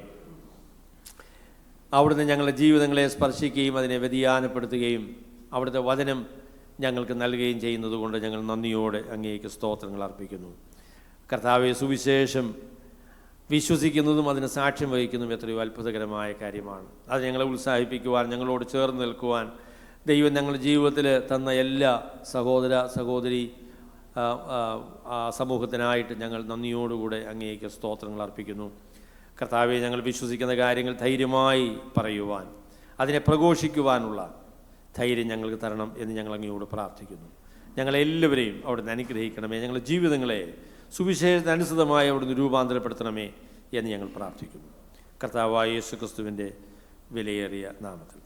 അവിടുന്ന് ഞങ്ങളുടെ ജീവിതങ്ങളെ സ്പർശിക്കുകയും അതിനെ വ്യതിയാനപ്പെടുത്തുകയും അവിടുത്തെ വചനം ഞങ്ങൾക്ക് നൽകുകയും ചെയ്യുന്നത് കൊണ്ട് ഞങ്ങൾ നന്ദിയോടെ അങ്ങേക്ക് സ്തോത്രങ്ങൾ അർപ്പിക്കുന്നു. കർത്താവേ, സുവിശേഷം വിശ്വസിക്കുന്നതും അതിന് സാക്ഷ്യം വഹിക്കുന്നതും എത്രയോ അത്ഭുതകരമായ കാര്യമാണ്. അത് ഞങ്ങളെ ഉത്സാഹിപ്പിക്കുവാൻ, ഞങ്ങളോട് ചേർന്ന് നിൽക്കുവാൻ ദൈവം ഞങ്ങളുടെ ജീവിതത്തിൽ തന്ന എല്ലാ സഹോദരി സമൂഹത്തിനായിട്ട് ഞങ്ങൾ നന്ദിയോടുകൂടെ അങ്ങേക്ക് സ്തോത്രങ്ങൾ അർപ്പിക്കുന്നു. കർത്താവെ, ഞങ്ങൾ വിശ്വസിക്കുന്ന കാര്യങ്ങൾ ധൈര്യമായി പറയുവാൻ, അതിനെ പ്രഘോഷിക്കുവാനുള്ള ധൈര്യം ഞങ്ങൾക്ക് തരണം എന്ന് ഞങ്ങൾ അങ്ങയോട് പ്രാർത്ഥിക്കുന്നു. ഞങ്ങളെല്ലാവരെയും അവിടുന്ന് അനുഗ്രഹിക്കണമേ. ഞങ്ങളുടെ ജീവിതങ്ങളെ സുവിശേഷത്തിനനുസൃതമായി അവിടുന്ന് രൂപാന്തരപ്പെടുത്തണമേ എന്ന് ഞങ്ങൾ പ്രാർത്ഥിക്കുന്നു. കർത്താവായ യേശു ക്രിസ്തുവിൻ്റെ വിലയേറിയ നാമത്തിൽ.